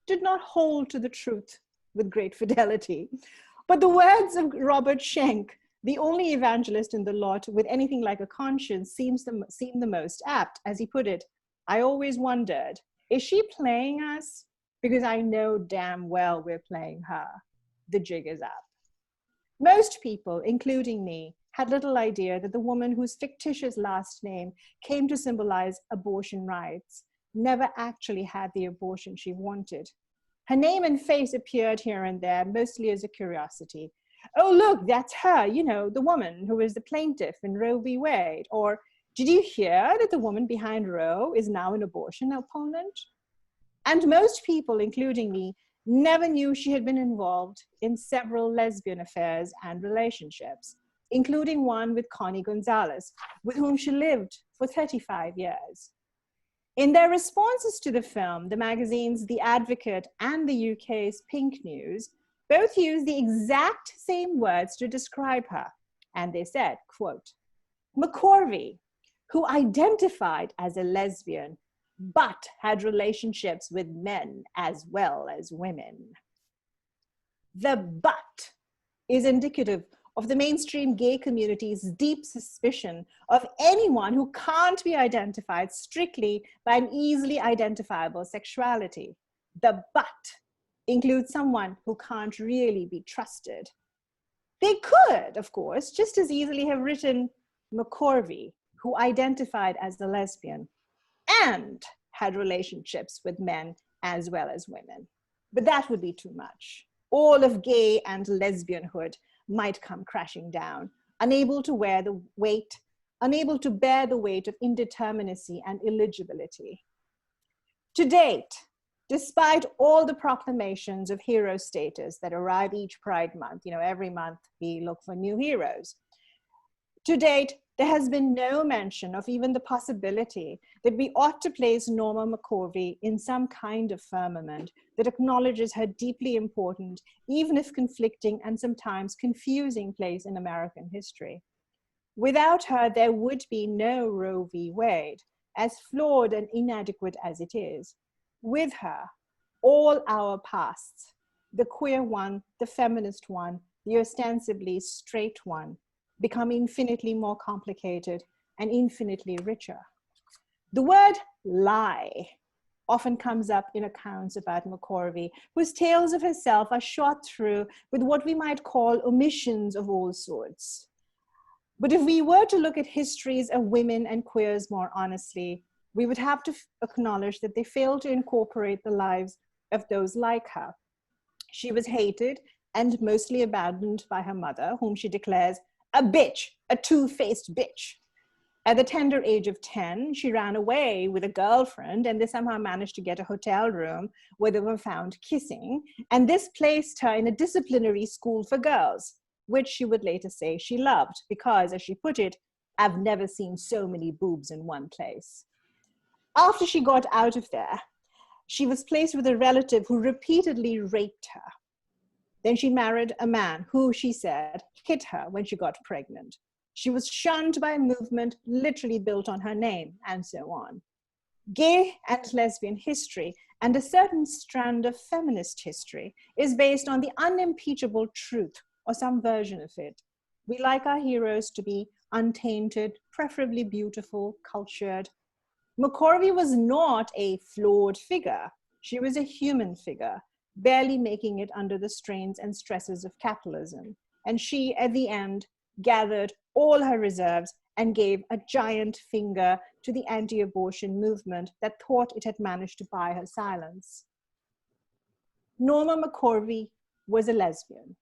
did not hold to the truth with great fidelity. But the words of Robert Schenck, the only evangelist in the lot with anything like a conscience, seem the most apt. As he put it, I always wondered, is she playing us? Because I know damn well we're playing her. The jig is up. Most people, including me, had little idea that the woman whose fictitious last name came to symbolize abortion rights never actually had the abortion she wanted. Her name and face appeared here and there, mostly as a curiosity. Oh, look, that's her, you know, the woman who was the plaintiff in Roe v. Wade. Or, did you hear that the woman behind Roe is now an abortion opponent? And most people, including me, never knew she had been involved in several lesbian affairs and relationships, including one with Connie Gonzalez, with whom she lived for 35 years. In their responses to the film, the magazines The Advocate and the UK's Pink News both used the exact same words to describe her. And they said, quote, McCorvey, who identified as a lesbian, but had relationships with men as well as women. The "but" is indicative of the mainstream gay community's deep suspicion of anyone who can't be identified strictly by an easily identifiable sexuality. The "but" includes someone who can't really be trusted. They could, of course, just as easily have written McCorvey, who identified as a lesbian and had relationships with men as well as women. But that would be too much. All of gay and lesbianhood might come crashing down, unable to bear the weight of indeterminacy and illegibility. To date, despite all the proclamations of hero status that arrive each Pride Month, every month we look for new heroes. To date, there has been no mention of even the possibility that we ought to place Norma Mccorvey in some kind of firmament that acknowledges her deeply important, even if conflicting and sometimes confusing place in American history. Without her, there would be no Roe v. Wade, as flawed and inadequate as it is. With her, all our pasts, the queer one, the feminist one, the ostensibly straight one, become infinitely more complicated and infinitely richer. The word lie often comes up in accounts about McCorvey, whose tales of herself are shot through with what we might call omissions of all sorts. But if we were to look at histories of women and queers more honestly, we would have to acknowledge that they failed to incorporate the lives of those like her. She was hated and mostly abandoned by her mother, whom she declares a bitch, a two-faced bitch. At the tender age of 10, she ran away with a girlfriend, and they somehow managed to get a hotel room where they were found kissing. And this placed her in a disciplinary school for girls, which she would later say she loved because, as she put it, I've never seen so many boobs in one place. After she got out of there, she was placed with a relative who repeatedly raped her. Then she married a man who, she said, hit her when she got pregnant. She was shunned by a movement literally built on her name, and so on. Gay and lesbian history and a certain strand of feminist history is based on the unimpeachable truth, or some version of it. We like our heroes to be untainted, preferably beautiful, cultured. McCorvey was not a flawed figure. She was a human figure, barely making it under the strains and stresses of capitalism. And she, at the end, gathered all her reserves and gave a giant finger to the anti-abortion movement that thought it had managed to buy her silence. Norma Mccorvey was a lesbian.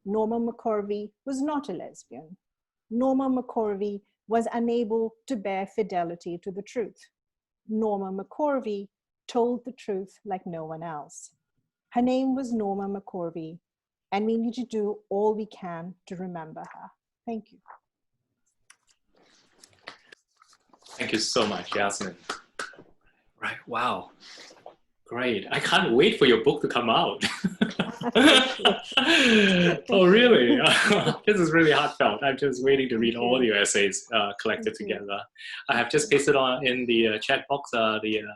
Norma Mccorvey was not a lesbian. Norma Mccorvey was unable to bear fidelity to the truth. Norma Mccorvey told the truth like no one else. Her name was Norma Mccorvey, and we need to do all we can to remember her. Thank you. Thank you so much, Yasmin. Right, wow. Great. I can't wait for your book to come out. Oh, really? This is really heartfelt. I'm just waiting to read all your essays collected together. I have just pasted on in the chat box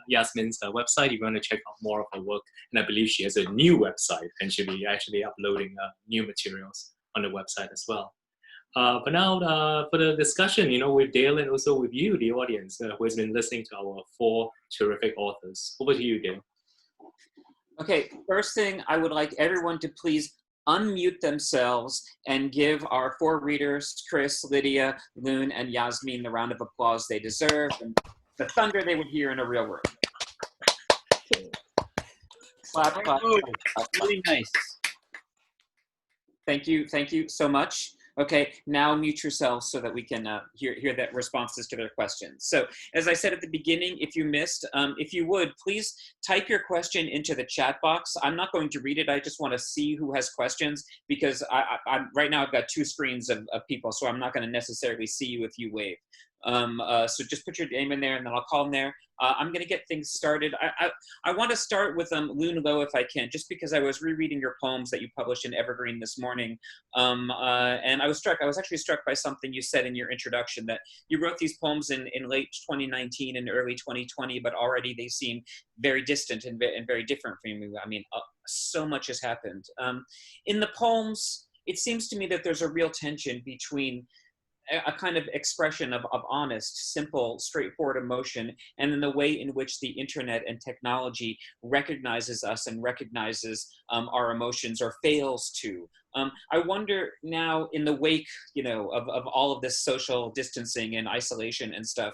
Yasmin's website if you want to check out more of her work. And I believe she has a new website and she'll be actually uploading new materials on the website as well. But now for the discussion, with Dale and also with you, the audience, who has been listening to our 4 terrific authors. Over to you, Dale. Okay, first thing, I would like everyone to please unmute themselves and give our 4 readers, Chris, Lydia, Lune, and Yasmin, the round of applause they deserve, and the thunder they would hear in a real room. Clap, clap, clap, clap. Really nice. Thank you so much. Okay, now mute yourselves so that we can hear that responses to their questions. So as I said at the beginning, if you missed, if you would, please type your question into the chat box. I'm not going to read it. I just want to see who has questions because I'm right now I've got 2 screens of people, so I'm not going to necessarily see you if you wave. So just put your name in there and then I'll call them there. I'm going to get things started. I want to start with Lune Loh if I can, just because I was rereading your poems that you published in Evergreen this morning. And I was actually struck by something you said in your introduction, that you wrote these poems in late 2019 and early 2020, but already they seem very distant and very different from you. I mean, so much has happened. In the poems, it seems to me that there's a real tension between a kind of expression of honest, simple, straightforward emotion, and then the way in which the internet and technology recognizes us and recognizes our emotions, or fails to. I wonder now, in the wake, of all of this social distancing and isolation and stuff,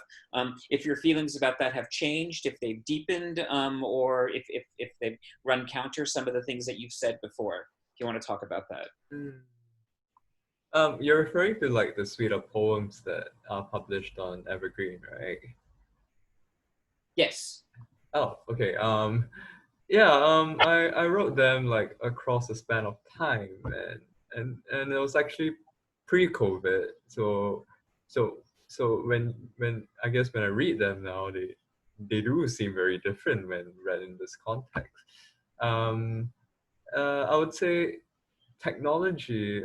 if your feelings about that have changed, if they've deepened, or if they've run counter some of the things that you've said before. If you want to talk about that. You're referring to like the suite of poems that are published on Evergreen, right? Yes. Oh, okay. I wrote them like across a span of time, and it was actually pre-COVID. So when I guess when I read them now, they do seem very different when read in this context. I would say technology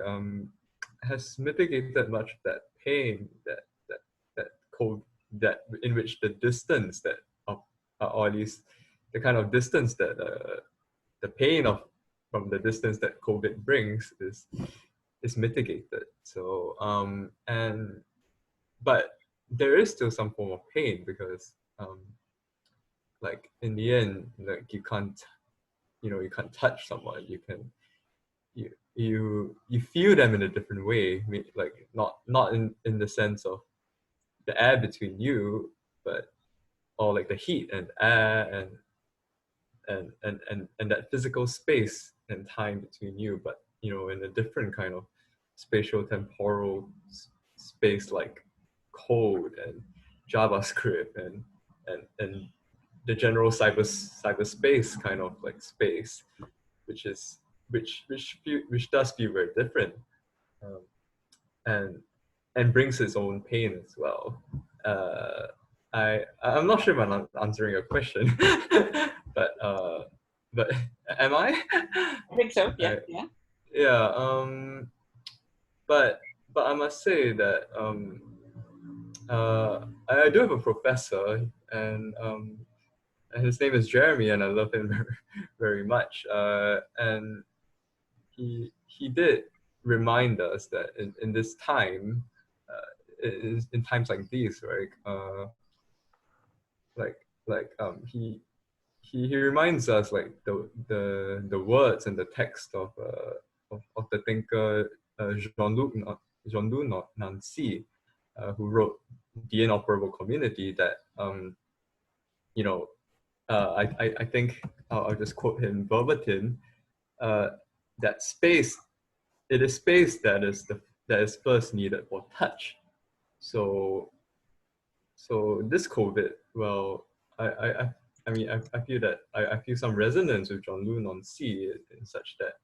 has mitigated much of that pain that in which the distance that or at least the kind of distance that the pain from the distance that COVID brings is mitigated. So but there is still some form of pain because like in the end, like you can't touch someone. You feel them in a different way, like not in the sense of the air between you, but or like the heat and air and that physical space and time between you, but in a different kind of spatial temporal space, like code and JavaScript and the general cyberspace kind of like space, which does feel very different, and brings its own pain as well. I'm not sure if I'm answering your question, but am I? I think so. Yeah. Yeah. But but I must say that I do have a professor, and his name is Jeremy, and I love him very, very much. And he did remind us that in this time, in times like these, right? He reminds us like the words and the text of the thinker Jean-Luc Nancy, who wrote The Inoperable Community, that I think I'll just quote him verbatim, that space, it is space that is first needed for touch. So this COVID, well, I mean, I feel that I feel some resonance with Jean-Luc Nancy in such that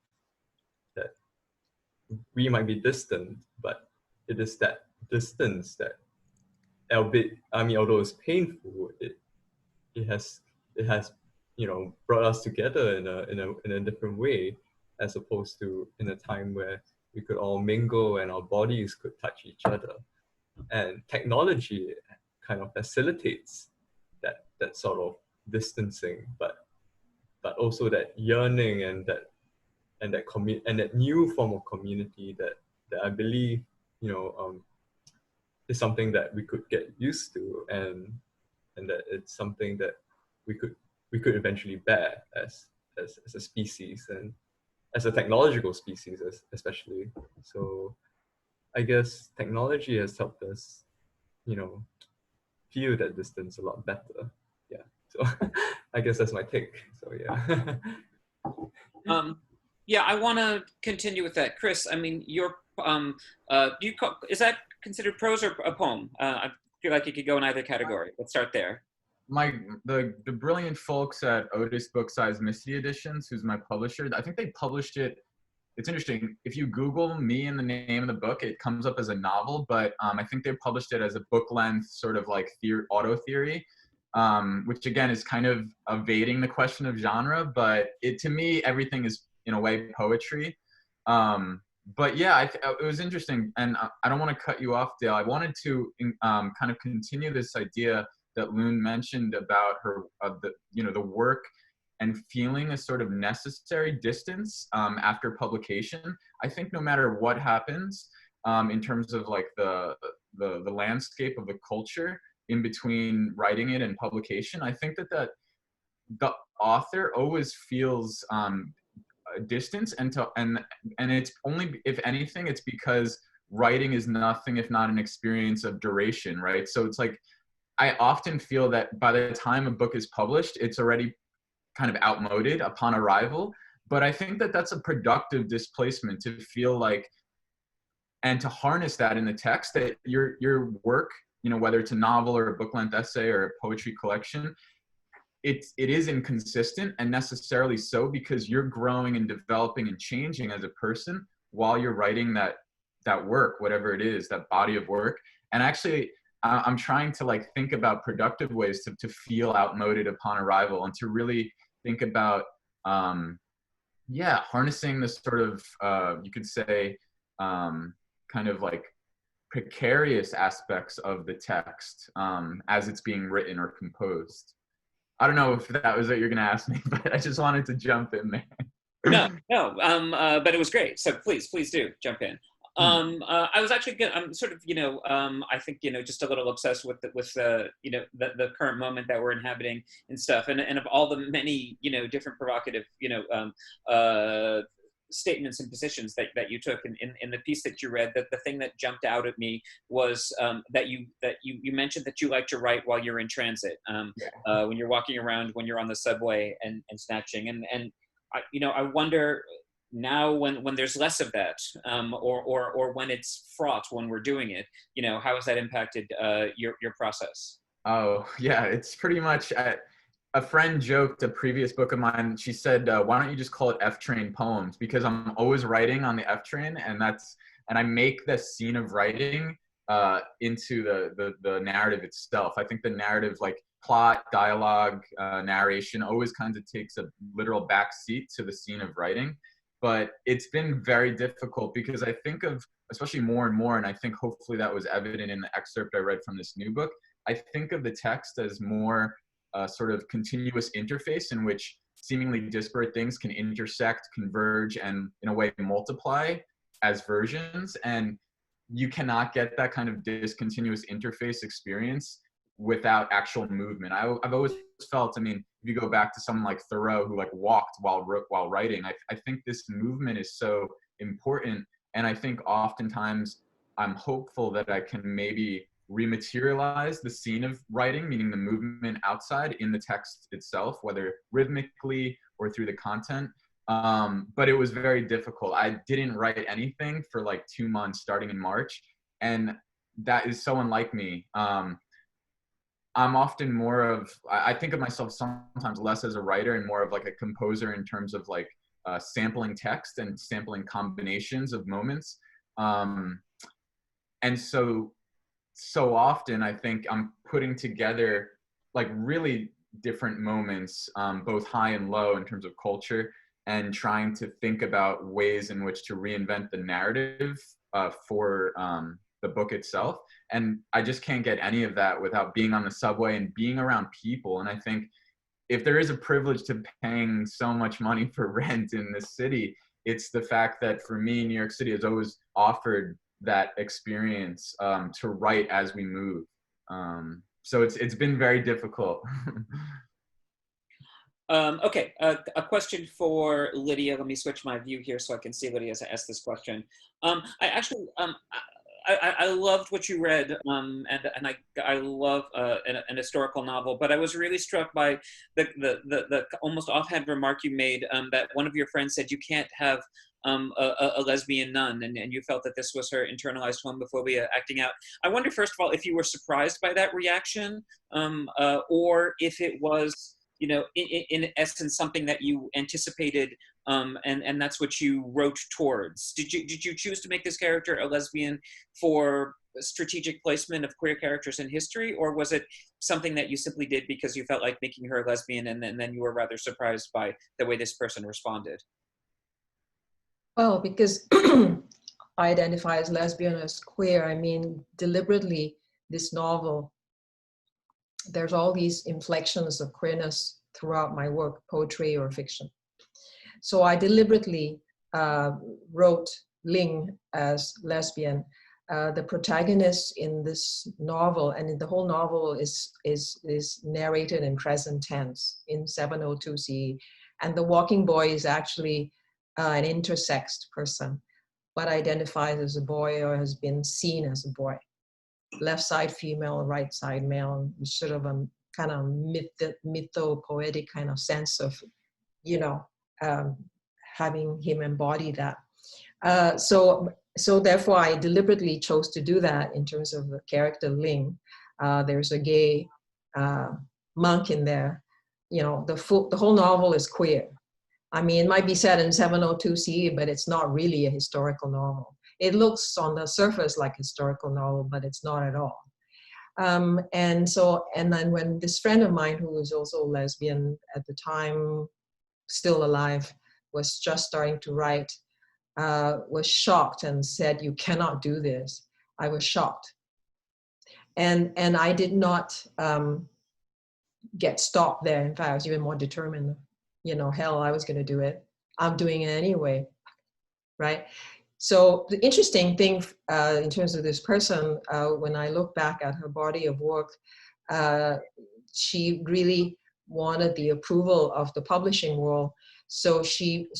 we might be distant, but it is that distance that, albeit, I mean, although it's painful, it has brought us together in a different way, as opposed to in a time where we could all mingle and our bodies could touch each other. And technology kind of facilitates that sort of distancing, but also that yearning and that new form of community that I believe is something that we could get used to, and that it's something that we could eventually bear as a species, and as a technological species especially. So I guess technology has helped us, feel that distance a lot better. Yeah. So I guess that's my take. So yeah. Yeah, I want to continue with that, Chris. I mean, your is that considered prose or a poem? I feel like it could go in either category. Let's start there. The brilliant folks at Otis Book Size Mystery Editions, who's my publisher, I think they published it. It's interesting. If you Google me and the name of the book, it comes up as a novel, but I think they published it as a book length sort of like auto theory, which again is kind of evading the question of genre, but to me, everything is in a way poetry. But yeah, it was interesting, and I don't want to cut you off, Dale. I wanted to kind of continue this idea that Lune mentioned about her, the work and feeling a sort of necessary distance after publication. I think no matter what happens in terms of like the landscape of the culture in between writing it and publication, I think that the author always feels a distance, and it's only, if anything, it's because writing is nothing if not an experience of duration, right? So it's like, I often feel that by the time a book is published, it's already kind of outmoded upon arrival. But I think that that's a productive displacement, to feel like, and to harness that in the text, that your work, whether it's a novel or a book-length essay or a poetry collection, it is inconsistent, and necessarily so, because you're growing and developing and changing as a person while you're writing that work, whatever it is, that body of work. And actually, I'm trying to like think about productive ways to feel outmoded upon arrival, and to really think about, harnessing this sort of, you could say, kind of like precarious aspects of the text as it's being written or composed. I don't know if that was what you're going to ask me, but I just wanted to jump in there. No, but it was great. So please do jump in. I was actually good. I'm sort of, I think, just a little obsessed with the current moment that we're inhabiting and stuff. And of all the many, different provocative, statements and positions that you took in the piece that you read, that the thing that jumped out at me was that you mentioned that you like to write while you're in transit, when you're walking around, when you're on the subway and snatching. And I wonder, now when there's less of that, or when it's fraught, when we're doing it, how has that impacted your process? Oh yeah, it's pretty much, a friend joked, a previous book of mine, she said, why don't you just call it F-Train Poems? Because I'm always writing on the F-Train, and I make the scene of writing into the narrative itself. I think the narrative, like plot, dialogue, narration, always kind of takes a literal back seat to the scene of writing. but it's been very difficult because I think of, especially more and more, and I think hopefully that was evident in the excerpt I read from this new book, I think of the text as more sort of continuous interface in which seemingly disparate things can intersect, converge, and in a way multiply as versions. And you cannot get that kind of discontinuous interface experience without actual movement. I've always felt, I mean, if you go back to someone like Thoreau who like walked while writing, I think this movement is so important. And I think oftentimes I'm hopeful that I can maybe rematerialize the scene of writing, meaning the movement outside in the text itself, whether rhythmically or through the content. But it was very difficult. I didn't write anything for like 2 months starting in March. And that is so unlike me. I'm often more of, I think of myself sometimes less as a writer and more of like a composer in terms of like sampling text and sampling combinations of moments. And so often I think I'm putting together like really different moments, both high and low in terms of culture, and trying to think about ways in which to reinvent the narrative for the book itself. And I just can't get any of that without being on the subway and being around people. And I think if there is a privilege to paying so much money for rent in this city, it's the fact that for me, New York City has always offered that experience to write as we move. So it's been very difficult. Okay, a question for Lydia. Let me switch my view here so I can see Lydia as I ask this question. I loved what you read, and I love an historical novel, but I was really struck by the almost offhand remark you made that one of your friends said you can't have a lesbian nun, and you felt that this was her internalized homophobia acting out. I wonder, first of all, if you were surprised by that reaction, or if it was, you know, in essence, something that you anticipated, and that's what you wrote towards. Did you choose to make this character a lesbian for strategic placement of queer characters in history, or was it something that you simply did because you felt like making her a lesbian, and then you were rather surprised by the way this person responded? Well, because I identify as lesbian, as queer, I mean, deliberately, this novel, there's all these inflections of queerness throughout my work, poetry or fiction. So I deliberately wrote Ling as lesbian. The protagonist in this novel, and in the whole novel, is narrated in present tense in 702 CE. And the walking boy is actually an intersexed person, but identifies as a boy or has been seen as a boy. Left side female, right side male, sort of a kind of mytho-poetic kind of sense of, you know, having him embody that. So therefore I deliberately chose to do that in terms of the character Ling. There's a gay monk in there. You know, the whole novel is queer. I mean, it might be set in 702 CE, but it's not really a historical novel. It looks on the surface like a historical novel, but it's not at all. And then when this friend of mine, who was also lesbian at the time, still alive, was just starting to write, was shocked and said, "You cannot do this." I was shocked. And I did not get stopped there. In fact, I was even more determined. You know, hell, I was going to do it. I'm doing it anyway, right? So the interesting thing in terms of this person, when I look back at her body of work, she really wanted the approval of the publishing world. So she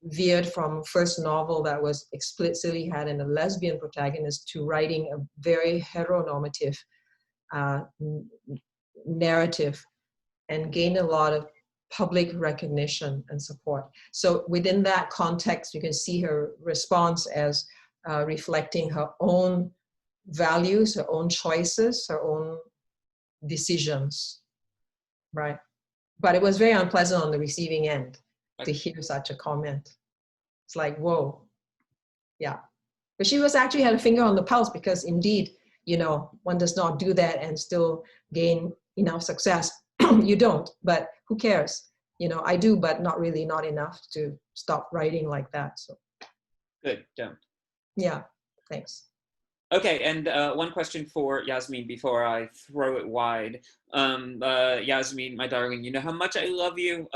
veered from first novel that was explicitly had a lesbian protagonist to writing a very heteronormative narrative, and gained a lot of public recognition and support. So within that context, you can see her response as reflecting her own values, her own choices, her own decisions, right? But it was very unpleasant on the receiving end to hear such a comment. It's like, whoa, yeah. But she was actually had a finger on the pulse, because indeed, you know, one does not do that and still gain enough success. You don't, but who cares? you know, I do, but not really, not enough to stop writing like that. So Good, don't. yeah, thanks. Okay, and one question for Yasmin before I throw it wide. Yasmin, my darling, you know how much I love you.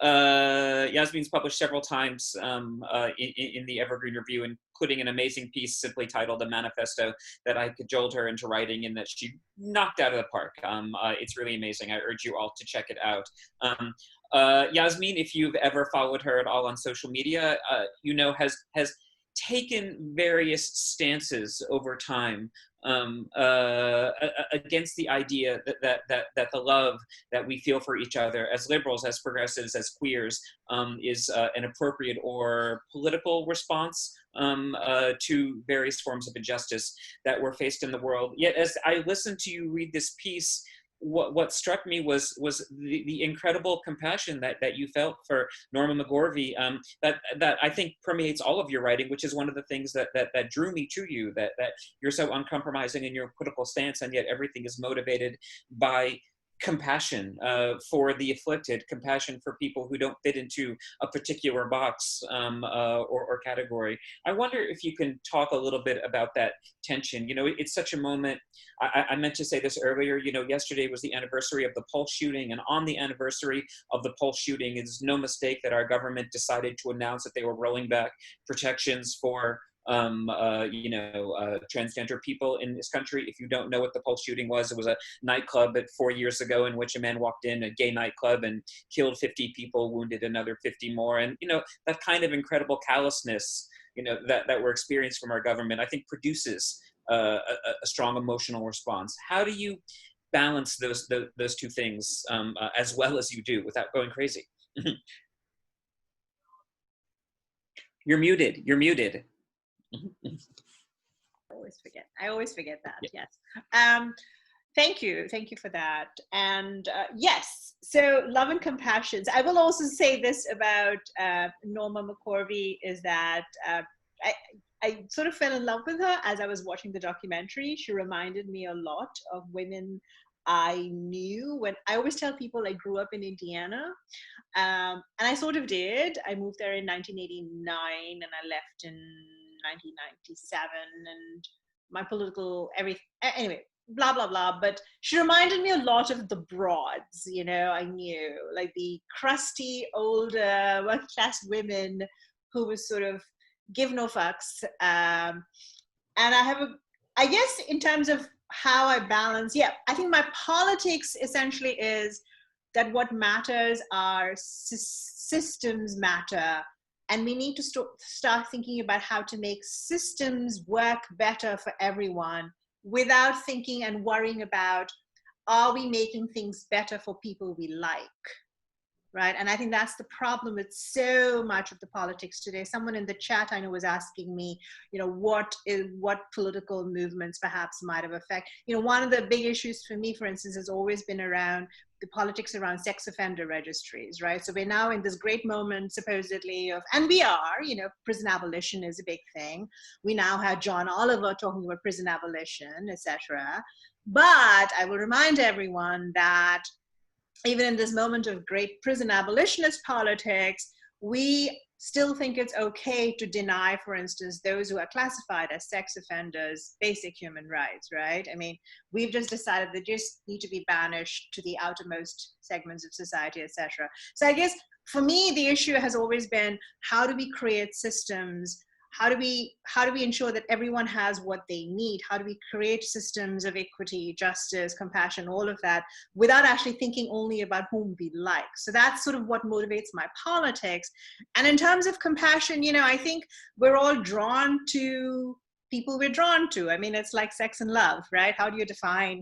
Yasmin's published several times in the Evergreen Review, including an amazing piece simply titled "A Manifesto" that I cajoled her into writing and that she knocked out of the park. It's really amazing. I urge you all to check it out. Yasmin, if you've ever followed her at all on social media, you know, has taken various stances over time against the idea that the love that we feel for each other as liberals, as progressives, as queers, is an appropriate or political response to various forms of injustice that we're faced in the world. Yet as I listened to you read this piece, what struck me was the incredible compassion that you felt for Norma Mccorvey, that I think permeates all of your writing, which is one of the things that drew me to you, that you're so uncompromising in your political stance, and yet everything is motivated by compassion for the afflicted, compassion for people who don't fit into a particular box or category. I wonder if you can talk a little bit about that tension. You know, it's such a moment. I meant to say this earlier, you know, yesterday was the anniversary of the Pulse shooting, and on the anniversary of the Pulse shooting, it's no mistake that our government decided to announce that they were rolling back protections for transgender people in this country. If you don't know what the Pulse shooting was, it was a nightclub 4 years ago in which a man walked in, a gay nightclub, and killed 50 people, wounded another 50 more. And, you know, that kind of incredible callousness, you know, that we're experiencing from our government, I think produces a strong emotional response. How do you balance those two things as well as you do without going crazy? You're muted. You're muted. I always forget that. Yeah. Yes. Thank you for that. And yes, so love and compassion. I will also say this about Norma Mccorvey, is that I sort of fell in love with her as I was watching the documentary. She reminded me a lot of women I knew. When I always tell people I grew up in Indiana, and I sort of did. I moved there in 1989 and I left in 1997, and my political anyway, blah blah blah. But she reminded me a lot of the broads, you know, I knew, like the crusty older working class women who was sort of give no fucks. And I guess in terms of how I balance, I think my politics essentially is that what matters are systems matter. And we need to start thinking about how to make systems work better for everyone without thinking and worrying about, are we making things better for people we like, right? And I think that's the problem with so much of the politics today. Someone in the chat I know was asking me, you know, what political movements perhaps might have affected. You know, one of the big issues for me, for instance, has always been around the politics around sex offender registries, right? So we're now in this great moment, supposedly, and we are, you know, prison abolition is a big thing. We now have John Oliver talking about prison abolition, etc. But I will remind everyone that even in this moment of great prison abolitionist politics, we still think it's okay to deny, for instance, those who are classified as sex offenders basic human rights, right? I mean, we've just decided they just need to be banished to the outermost segments of society, etc. So I guess for me, the issue has always been, how do we create systems? How do we ensure that everyone has what they need? How do we create systems of equity, justice, compassion, all of that, without actually thinking only about whom we like? So that's sort of what motivates my politics. And in terms of compassion, you know, I think we're all drawn to people we're drawn to. I mean, it's like sex and love, right? How do you define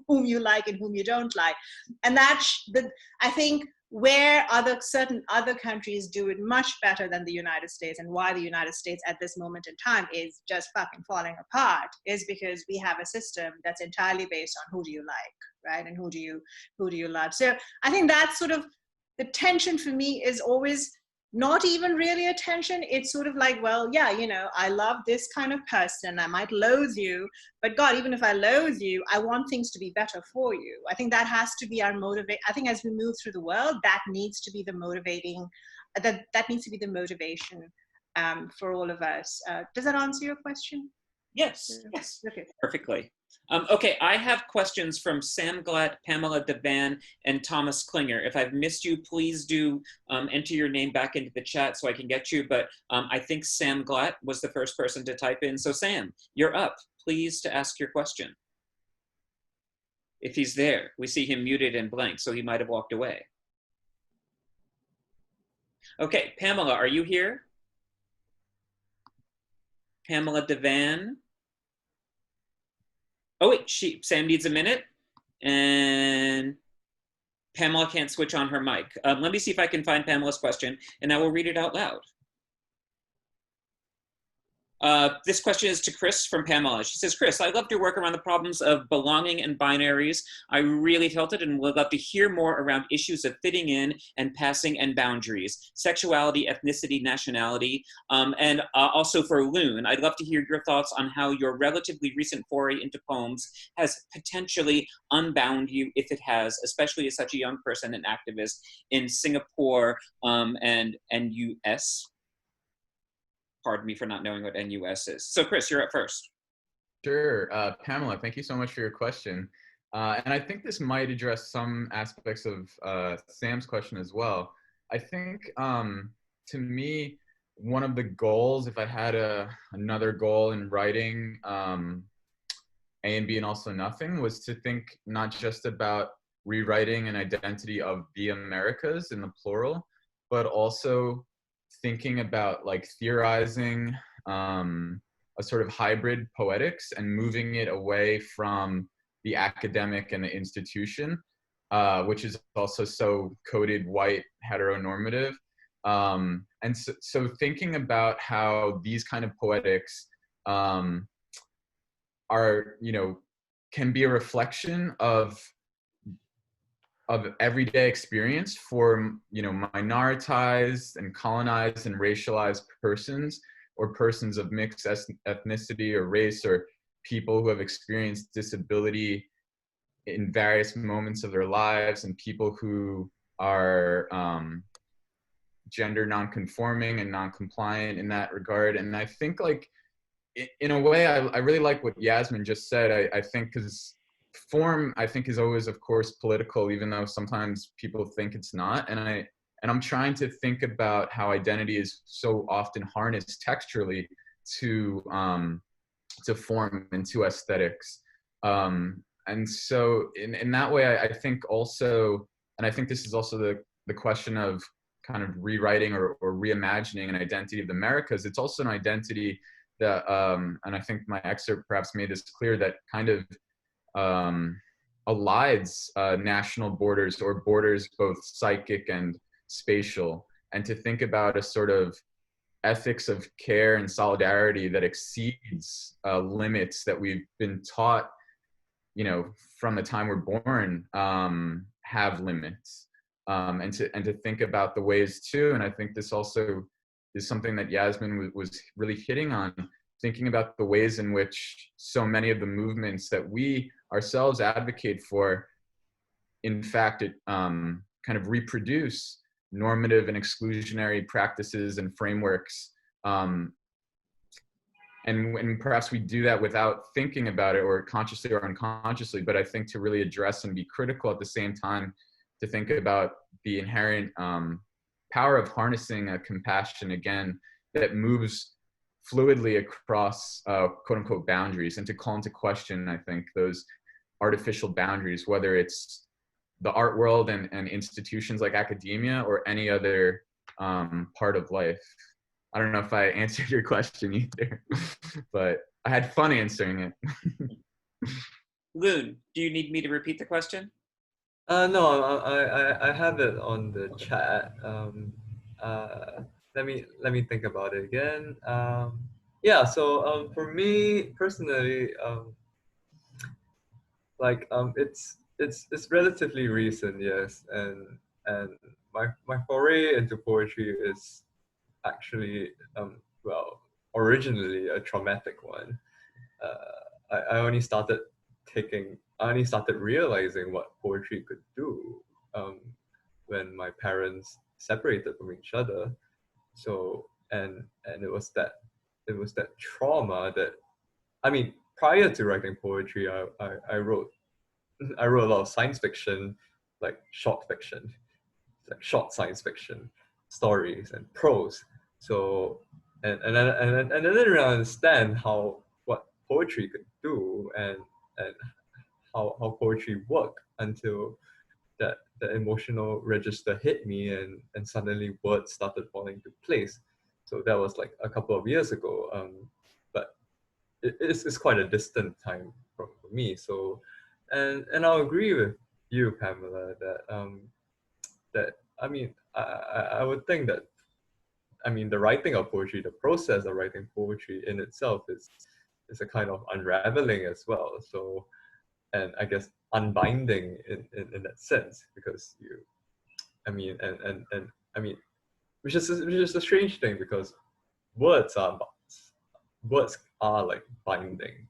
whom you like and whom you don't like? And I think where certain other countries do it much better than the United States, and why the United States at this moment in time is just fucking falling apart, is because we have a system that's entirely based on who do you like, right? And who do you love? So I think that's sort of the tension for me, is always not even really attention. It's sort of like, well, yeah, you know, I love this kind of person. I might loathe you, but God, even if I loathe you, I want things to be better for you. I think that has to be our motivate. I think as we move through the world, that needs to be the motivating, that needs to be the motivation for all of us. Does that answer your question? Yes, yes, Okay. perfectly. Okay, I have questions from Sam Glatt, Pamela Devan, and Thomas Klinger. If I've missed you, please do enter your name back into the chat so I can get you. But I think Sam Glatt was the first person to type in. So Sam, you're up. Please to ask your question. If he's there, we see him muted and blank, so he might have walked away. Okay, Pamela, are you here? Pamela Devan. Oh wait, Sam needs a minute, and Pamela can't switch on her mic. Let me see if I can find Pamela's question, and I will read it out loud. This question is to Chris from Pamela. She says, Chris, I loved your work around the problems of belonging and binaries. I really felt it and would love to hear more around issues of fitting in and passing and boundaries, sexuality, ethnicity, nationality, and also for Lune, I'd love to hear your thoughts on how your relatively recent foray into poems has potentially unbound you, if it has, especially as such a young person and activist in Singapore and NUS. Pardon me for not knowing what NUS is. So Chris, you're up first. Sure. Pamela, thank you so much for your question. And I think this might address some aspects of Sam's question as well. I think, to me, one of the goals, if I had another goal in writing A and B and also nothing, was to think not just about rewriting an identity of the Americas in the plural, but also thinking about like theorizing a sort of hybrid poetics and moving it away from the academic and the institution, which is also so coded white heteronormative. And so thinking about how these kind of poetics are, you know, can be a reflection of everyday experience for, you know, minoritized and colonized and racialized persons, or persons of mixed ethnicity or race, or people who have experienced disability in various moments of their lives, and people who are gender non-conforming and non-compliant in that regard. And I think, like, in a way, I really like what Yasmin just said. I think because form, I think, is always, of course, political, even though sometimes people think it's not. And I'm trying to think about how identity is so often harnessed texturally to form and to aesthetics. And so in that way, I think also, and I think this is also the question of kind of rewriting or reimagining an identity of the Americas. It's also an identity that, and I think my excerpt perhaps made this clear, that kind of elides national borders, or borders both psychic and spatial, and to think about a sort of ethics of care and solidarity that exceeds limits that we've been taught, you know, from the time we're born, have limits, and to think about the ways too. And I think this also is something that Yasmin was really hitting on, thinking about the ways in which so many of the movements that we ourselves advocate for, in fact, it kind of reproduce normative and exclusionary practices and frameworks. And perhaps we do that without thinking about it, or consciously or unconsciously, but I think to really address and be critical at the same time, to think about the inherent power of harnessing a compassion, again, that moves fluidly across quote unquote boundaries, and to call into question, I think, those artificial boundaries, whether it's the art world and institutions like academia, or any other part of life. I don't know if I answered your question either, but I had fun answering it. Lune, do you need me to repeat the question? No, I have it on the chat. Let me think about it again. Yeah. So for me personally, like it's relatively recent, yes, and my foray into poetry is actually well, originally a traumatic one. I only started realizing what poetry could do when my parents separated from each other. So and it was that trauma that, I mean, prior to writing poetry, I wrote a lot of science fiction, like short fiction, like short science fiction stories and prose. So and I didn't really understand what poetry could do and how poetry worked until that the emotional register hit me and suddenly words started falling into place. So that was like a couple of years ago. But it's quite a distant time for me. So and I'll agree with you, Pamela, that I mean I would think that, I mean, the writing of poetry, the process of writing poetry in itself is a kind of unraveling as well. So, and I guess unbinding in that sense, because I mean, and I mean, which is a strange thing, because words are like binding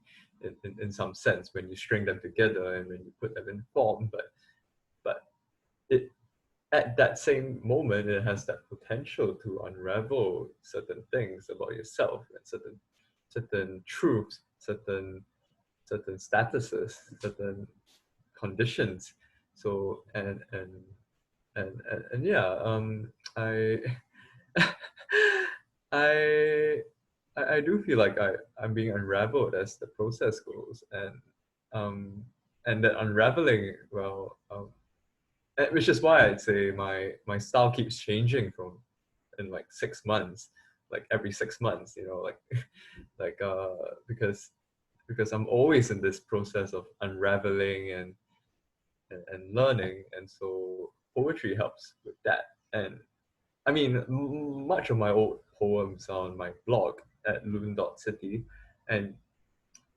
in some sense when you string them together and when you put them in form, but it, at that same moment, it has that potential to unravel certain things about yourself and certain truths, certain statuses, certain conditions. So and yeah, I I do feel like I'm being unraveled as the process goes, and that unraveling, well, which is why I'd say my style keeps changing in like 6 months, like every 6 months, you know, like like because I'm always in this process of unraveling and learning, and so poetry helps with that. And I mean, much of my old poems are on my blog at lune.city, and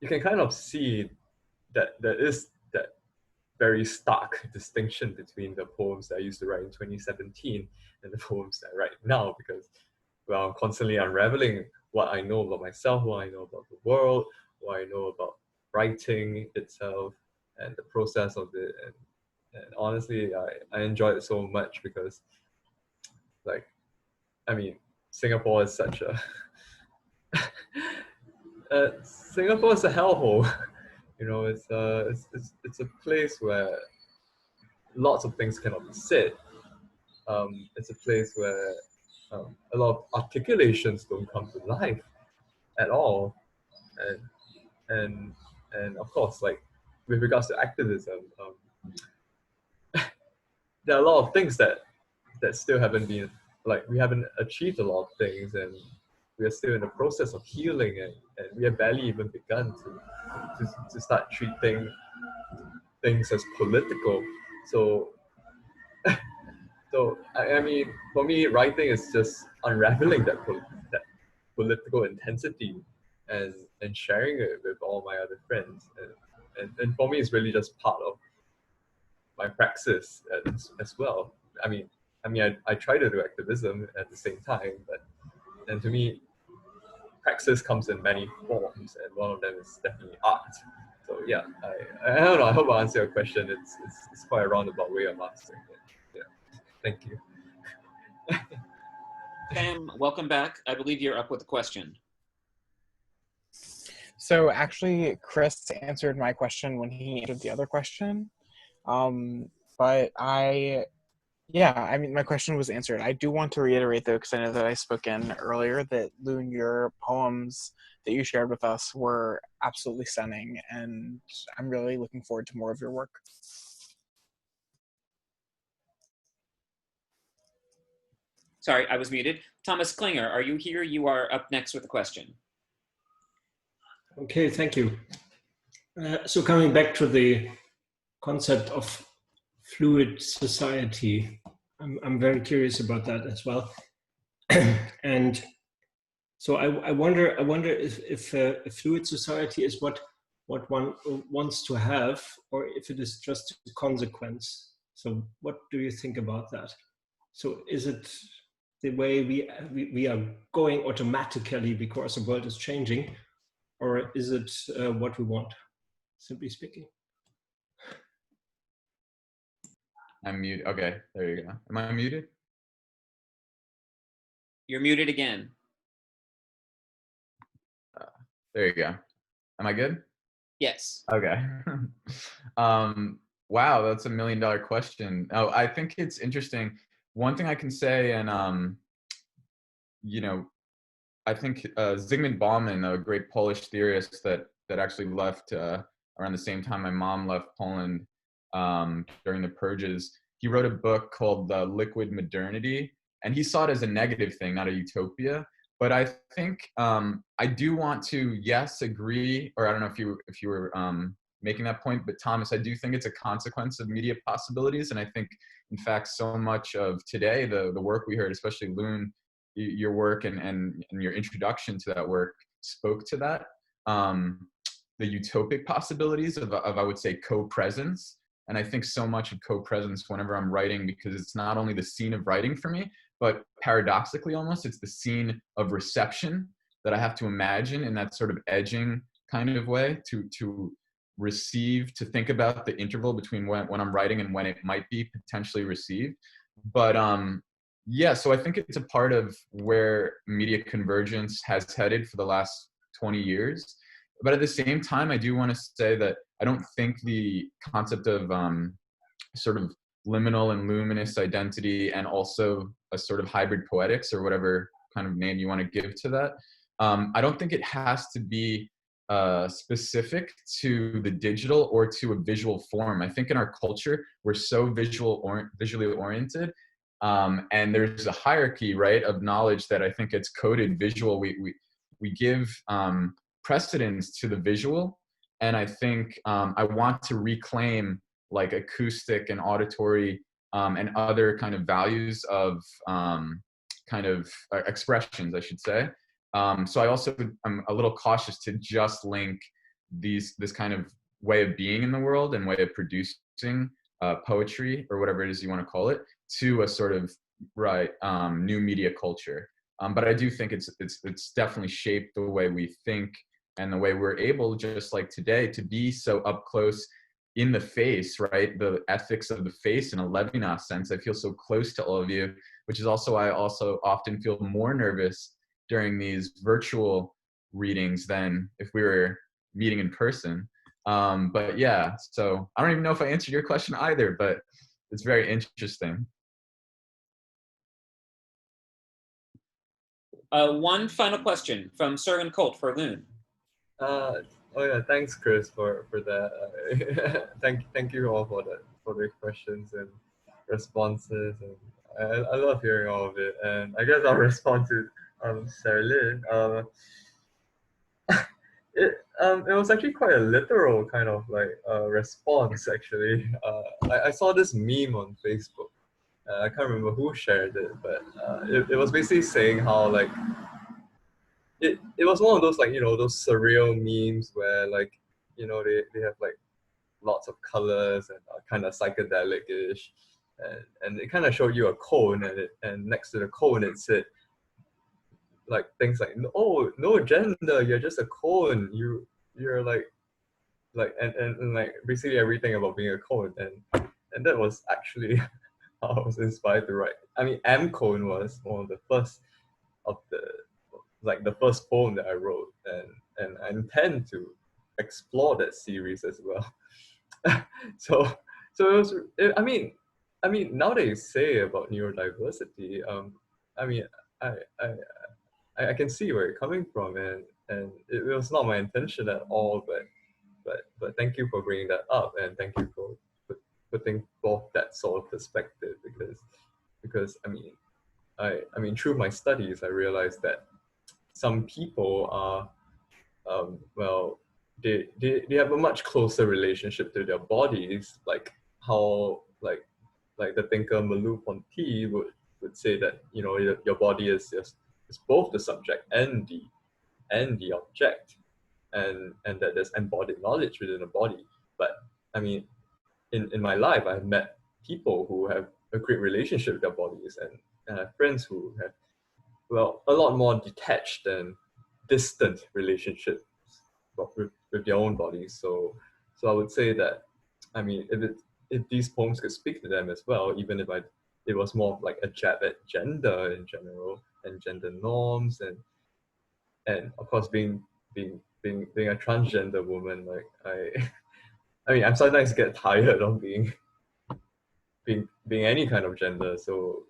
you can kind of see that there is that very stark distinction between the poems that I used to write in 2017 and the poems that I write now, because, well, I'm constantly unraveling what I know about myself, what I know about the world, what I know about writing itself and the process of it. And honestly, I enjoy it so much because, like, I mean, Singapore is such a Singapore is a hellhole. You know, it's a place where lots of things cannot be said. It's a place where a lot of articulations don't come to life at all, and of course, like with regards to activism, there are a lot of things that still haven't been, like, we haven't achieved a lot of things, and we are still in the process of healing, and we have barely even begun to start treating things as political. So so I mean, for me, writing is just unraveling that political intensity and sharing it with all my other friends, and for me, it's really just part of my praxis as well. I mean, I try to do activism at the same time, and to me, praxis comes in many forms, and one of them is definitely art. So yeah, I don't know. I hope I answer your question. It's quite a roundabout way of answering it. Yeah, thank you. Sam, welcome back. I believe you're up with a question. So actually, Chris answered my question when he answered the other question. But yeah, I mean, my question was answered. I do want to reiterate, though, because I know that I spoke in earlier, that Lune, your poems that you shared with us were absolutely stunning, and I'm really looking forward to more of your work. Sorry, I was muted. Thomas Klinger, are you here? You are up next with a question. Okay, thank you. So coming back to the concept of fluid society, I'm very curious about that as well. And so I wonder if a fluid society is what one wants to have, or if it is just a consequence. So what do you think about that? So is it the way we are going automatically because the world is changing, or is it what we want, simply speaking? I'm muted. Okay, there you go. Am I muted? You're muted again. There you go. Am I good? Yes. Okay. Wow, that's $1 million question. Oh, I think it's interesting. One thing I can say, and you know, I think Zygmunt Bauman, a great Polish theorist that actually left around the same time my mom left Poland during the purges, he wrote a book called Liquid Modernity, and he saw it as a negative thing, not a utopia. But I think I do want to, yes, agree, or I don't know if you were making that point, but Thomas, I do think it's a consequence of media possibilities. And I think, in fact, so much of today, the work we heard, especially Lune, your work and your introduction to that work spoke to that. The utopic possibilities of I would say, co-presence. And I think so much of co-presence whenever I'm writing, because it's not only the scene of writing for me, but paradoxically almost, it's the scene of reception that I have to imagine in that sort of edging kind of way to receive, to think about the interval between when I'm writing and when it might be potentially received. But yeah, so I think it's a part of where media convergence has headed for the last 20 years. But at the same time, I do want to say that I don't think the concept of sort of liminal and luminous identity, and also a sort of hybrid poetics, or whatever kind of name you want to give to that, I don't think it has to be specific to the digital or to a visual form. I think in our culture, we're so visually oriented, and there's a hierarchy, right, of knowledge that I think it's coded visual. We give precedence to the visual, and I think I want to reclaim like acoustic and auditory and other kind of values of kind of expressions, I should say. So I also am a little cautious to just link this kind of way of being in the world and way of producing poetry, or whatever it is you want to call it, to a sort of new media culture. But I do think it's definitely shaped the way we think and the way we're able, just like today, to be so up close in the face, right? The ethics of the face in a Levinas sense. I feel so close to all of you, which is also why I also often feel more nervous during these virtual readings than if we were meeting in person. But yeah, so I don't even know if I answered your question either, but it's very interesting. One final question from Sergen Colt for Lune. Oh yeah, thanks Chris for that. Thank you all for the questions and responses, and I love hearing all of it. And I guess I'll respond to Sarah Lynn. It was actually quite a literal kind of like response actually. I saw this meme on Facebook. I can't remember who shared it, but it was basically saying how like it was one of those, like, you know, those surreal memes where, like, you know, they have like lots of colors and kind of psychedelic-ish, and it kind of showed you a cone, and next to the cone it said like things like, oh, no gender, you're just a cone, you're like and like basically everything about being a cone, and that was actually how I was inspired to write. I mean, M Cone was one of the first of the first poem that I wrote, and I intend to explore that series as well. so I mean now that you say about neurodiversity, I mean I can see where you're coming from, and it was not my intention at all, but thank you for bringing that up, and thank you for putting forth that sort of perspective, because I mean through my studies I realized that some people are well, they have a much closer relationship to their bodies, like how like the thinker Merleau-Ponty would say that, you know, your body is both the subject and the object, and that there's embodied knowledge within the body. But I mean, in my life, I've met people who have a great relationship with their bodies, and I have friends who have, well, a lot more detached and distant relationships with their own bodies. So I would say that, I mean, if these poems could speak to them as well, even if it was more of like a jab at gender in general and gender norms, and of course being a transgender woman, like I mean, I sometimes get tired of being any kind of gender. So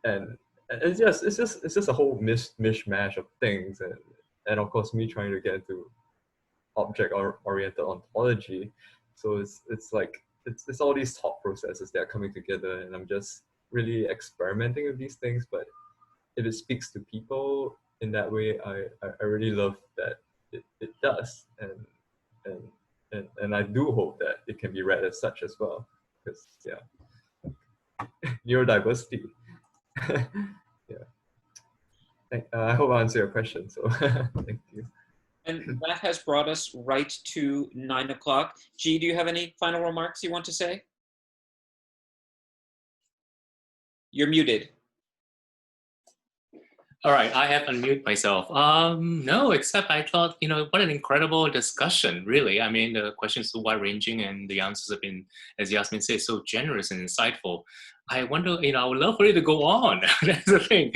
and it's just a whole mishmash of things, and of course me trying to get into object-oriented ontology. So it's like it's all these thought processes that are coming together, and I'm just really experimenting with these things. But if it speaks to people in that way, I really love that it does, and I do hope that it can be read as such as well, because neurodiversity. I hope I answered your question. So thank you. And that has brought us right to 9 o'clock. G, do you have any final remarks you want to say? You're muted. All right, I have unmuted myself. No, except I thought, what an incredible discussion, really. I mean, the questions are wide-ranging and the answers have been, as Yasmin said, so generous and insightful. I wonder, I would love for it to go on. That's the thing.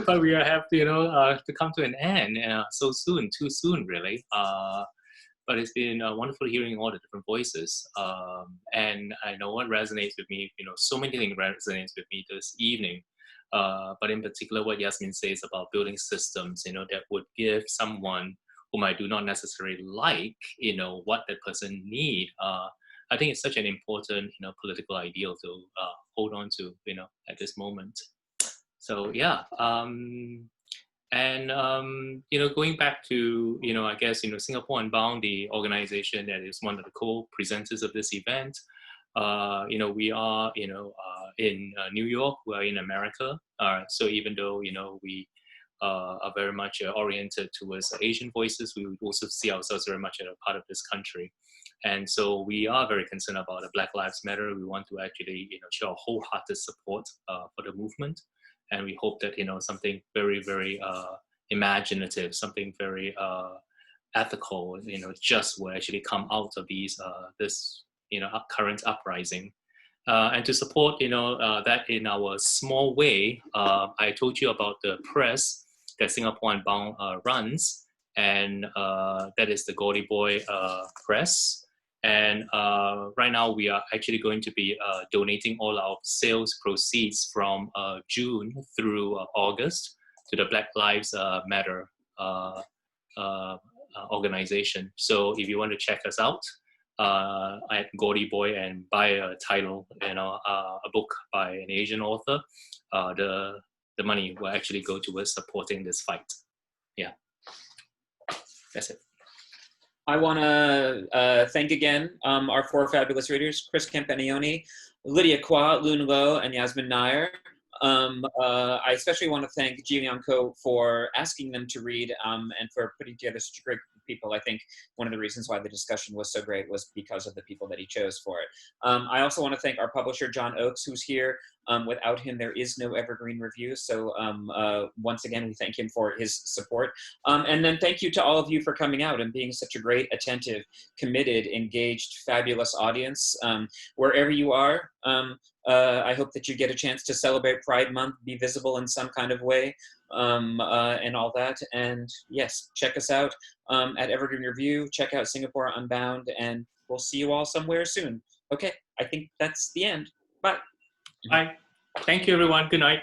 But we have to, to come to an end so soon, too soon, really. But it's been wonderful hearing all the different voices. And I know what resonates with me, so many things resonates with me this evening. But in particular, what Yasmin says about building systems, that would give someone whom I do not necessarily like, what that person need. I think it's such an important, political ideal to hold on to, at this moment. So yeah, and going back to, I guess, Singapore Unbound, the organization that is one of the co-presenters of this event. We are, in New York, we're in America. So even though, we are very much oriented towards Asian voices, we would also see ourselves very much as a part of this country. And so we are very concerned about the Black Lives Matter. We want to actually, show a wholehearted support for the movement. And we hope that, something very, very imaginative, something very ethical, just will actually come out of these, this, current uprising. And to support, that in our small way, I told you about the press that Singapore Unbound runs, and that is the Gaudy Boy Press. And right now we are actually going to be donating all our sales proceeds from June through August to the Black Lives Matter organization. So if you want to check us out, at Gaudy Boy and buy a title, a book by an Asian author, the money will actually go towards supporting this fight. Yeah, that's it. I want to thank again our four fabulous readers, Chris Campanioni, Lydia Kwa, Lune Loh, and Yasmin Nair. I especially want to thank Ji Liang Ko for asking them to read and for putting together such a great group of people. I think one of the reasons why the discussion was so great was because of the people that he chose for it. I also want to thank our publisher, John Oakes, who's here. Without him, there is no Evergreen Review. So once again, we thank him for his support. And then thank you to all of you for coming out and being such a great, attentive, committed, engaged, fabulous audience. Wherever you are, I hope that you get a chance to celebrate Pride Month, be visible in some kind of way, and all that. And yes, check us out at Evergreen Review, check out Singapore Unbound, and we'll see you all somewhere soon. Okay, I think that's the end. Bye. Bye. Thank you, everyone. Good night.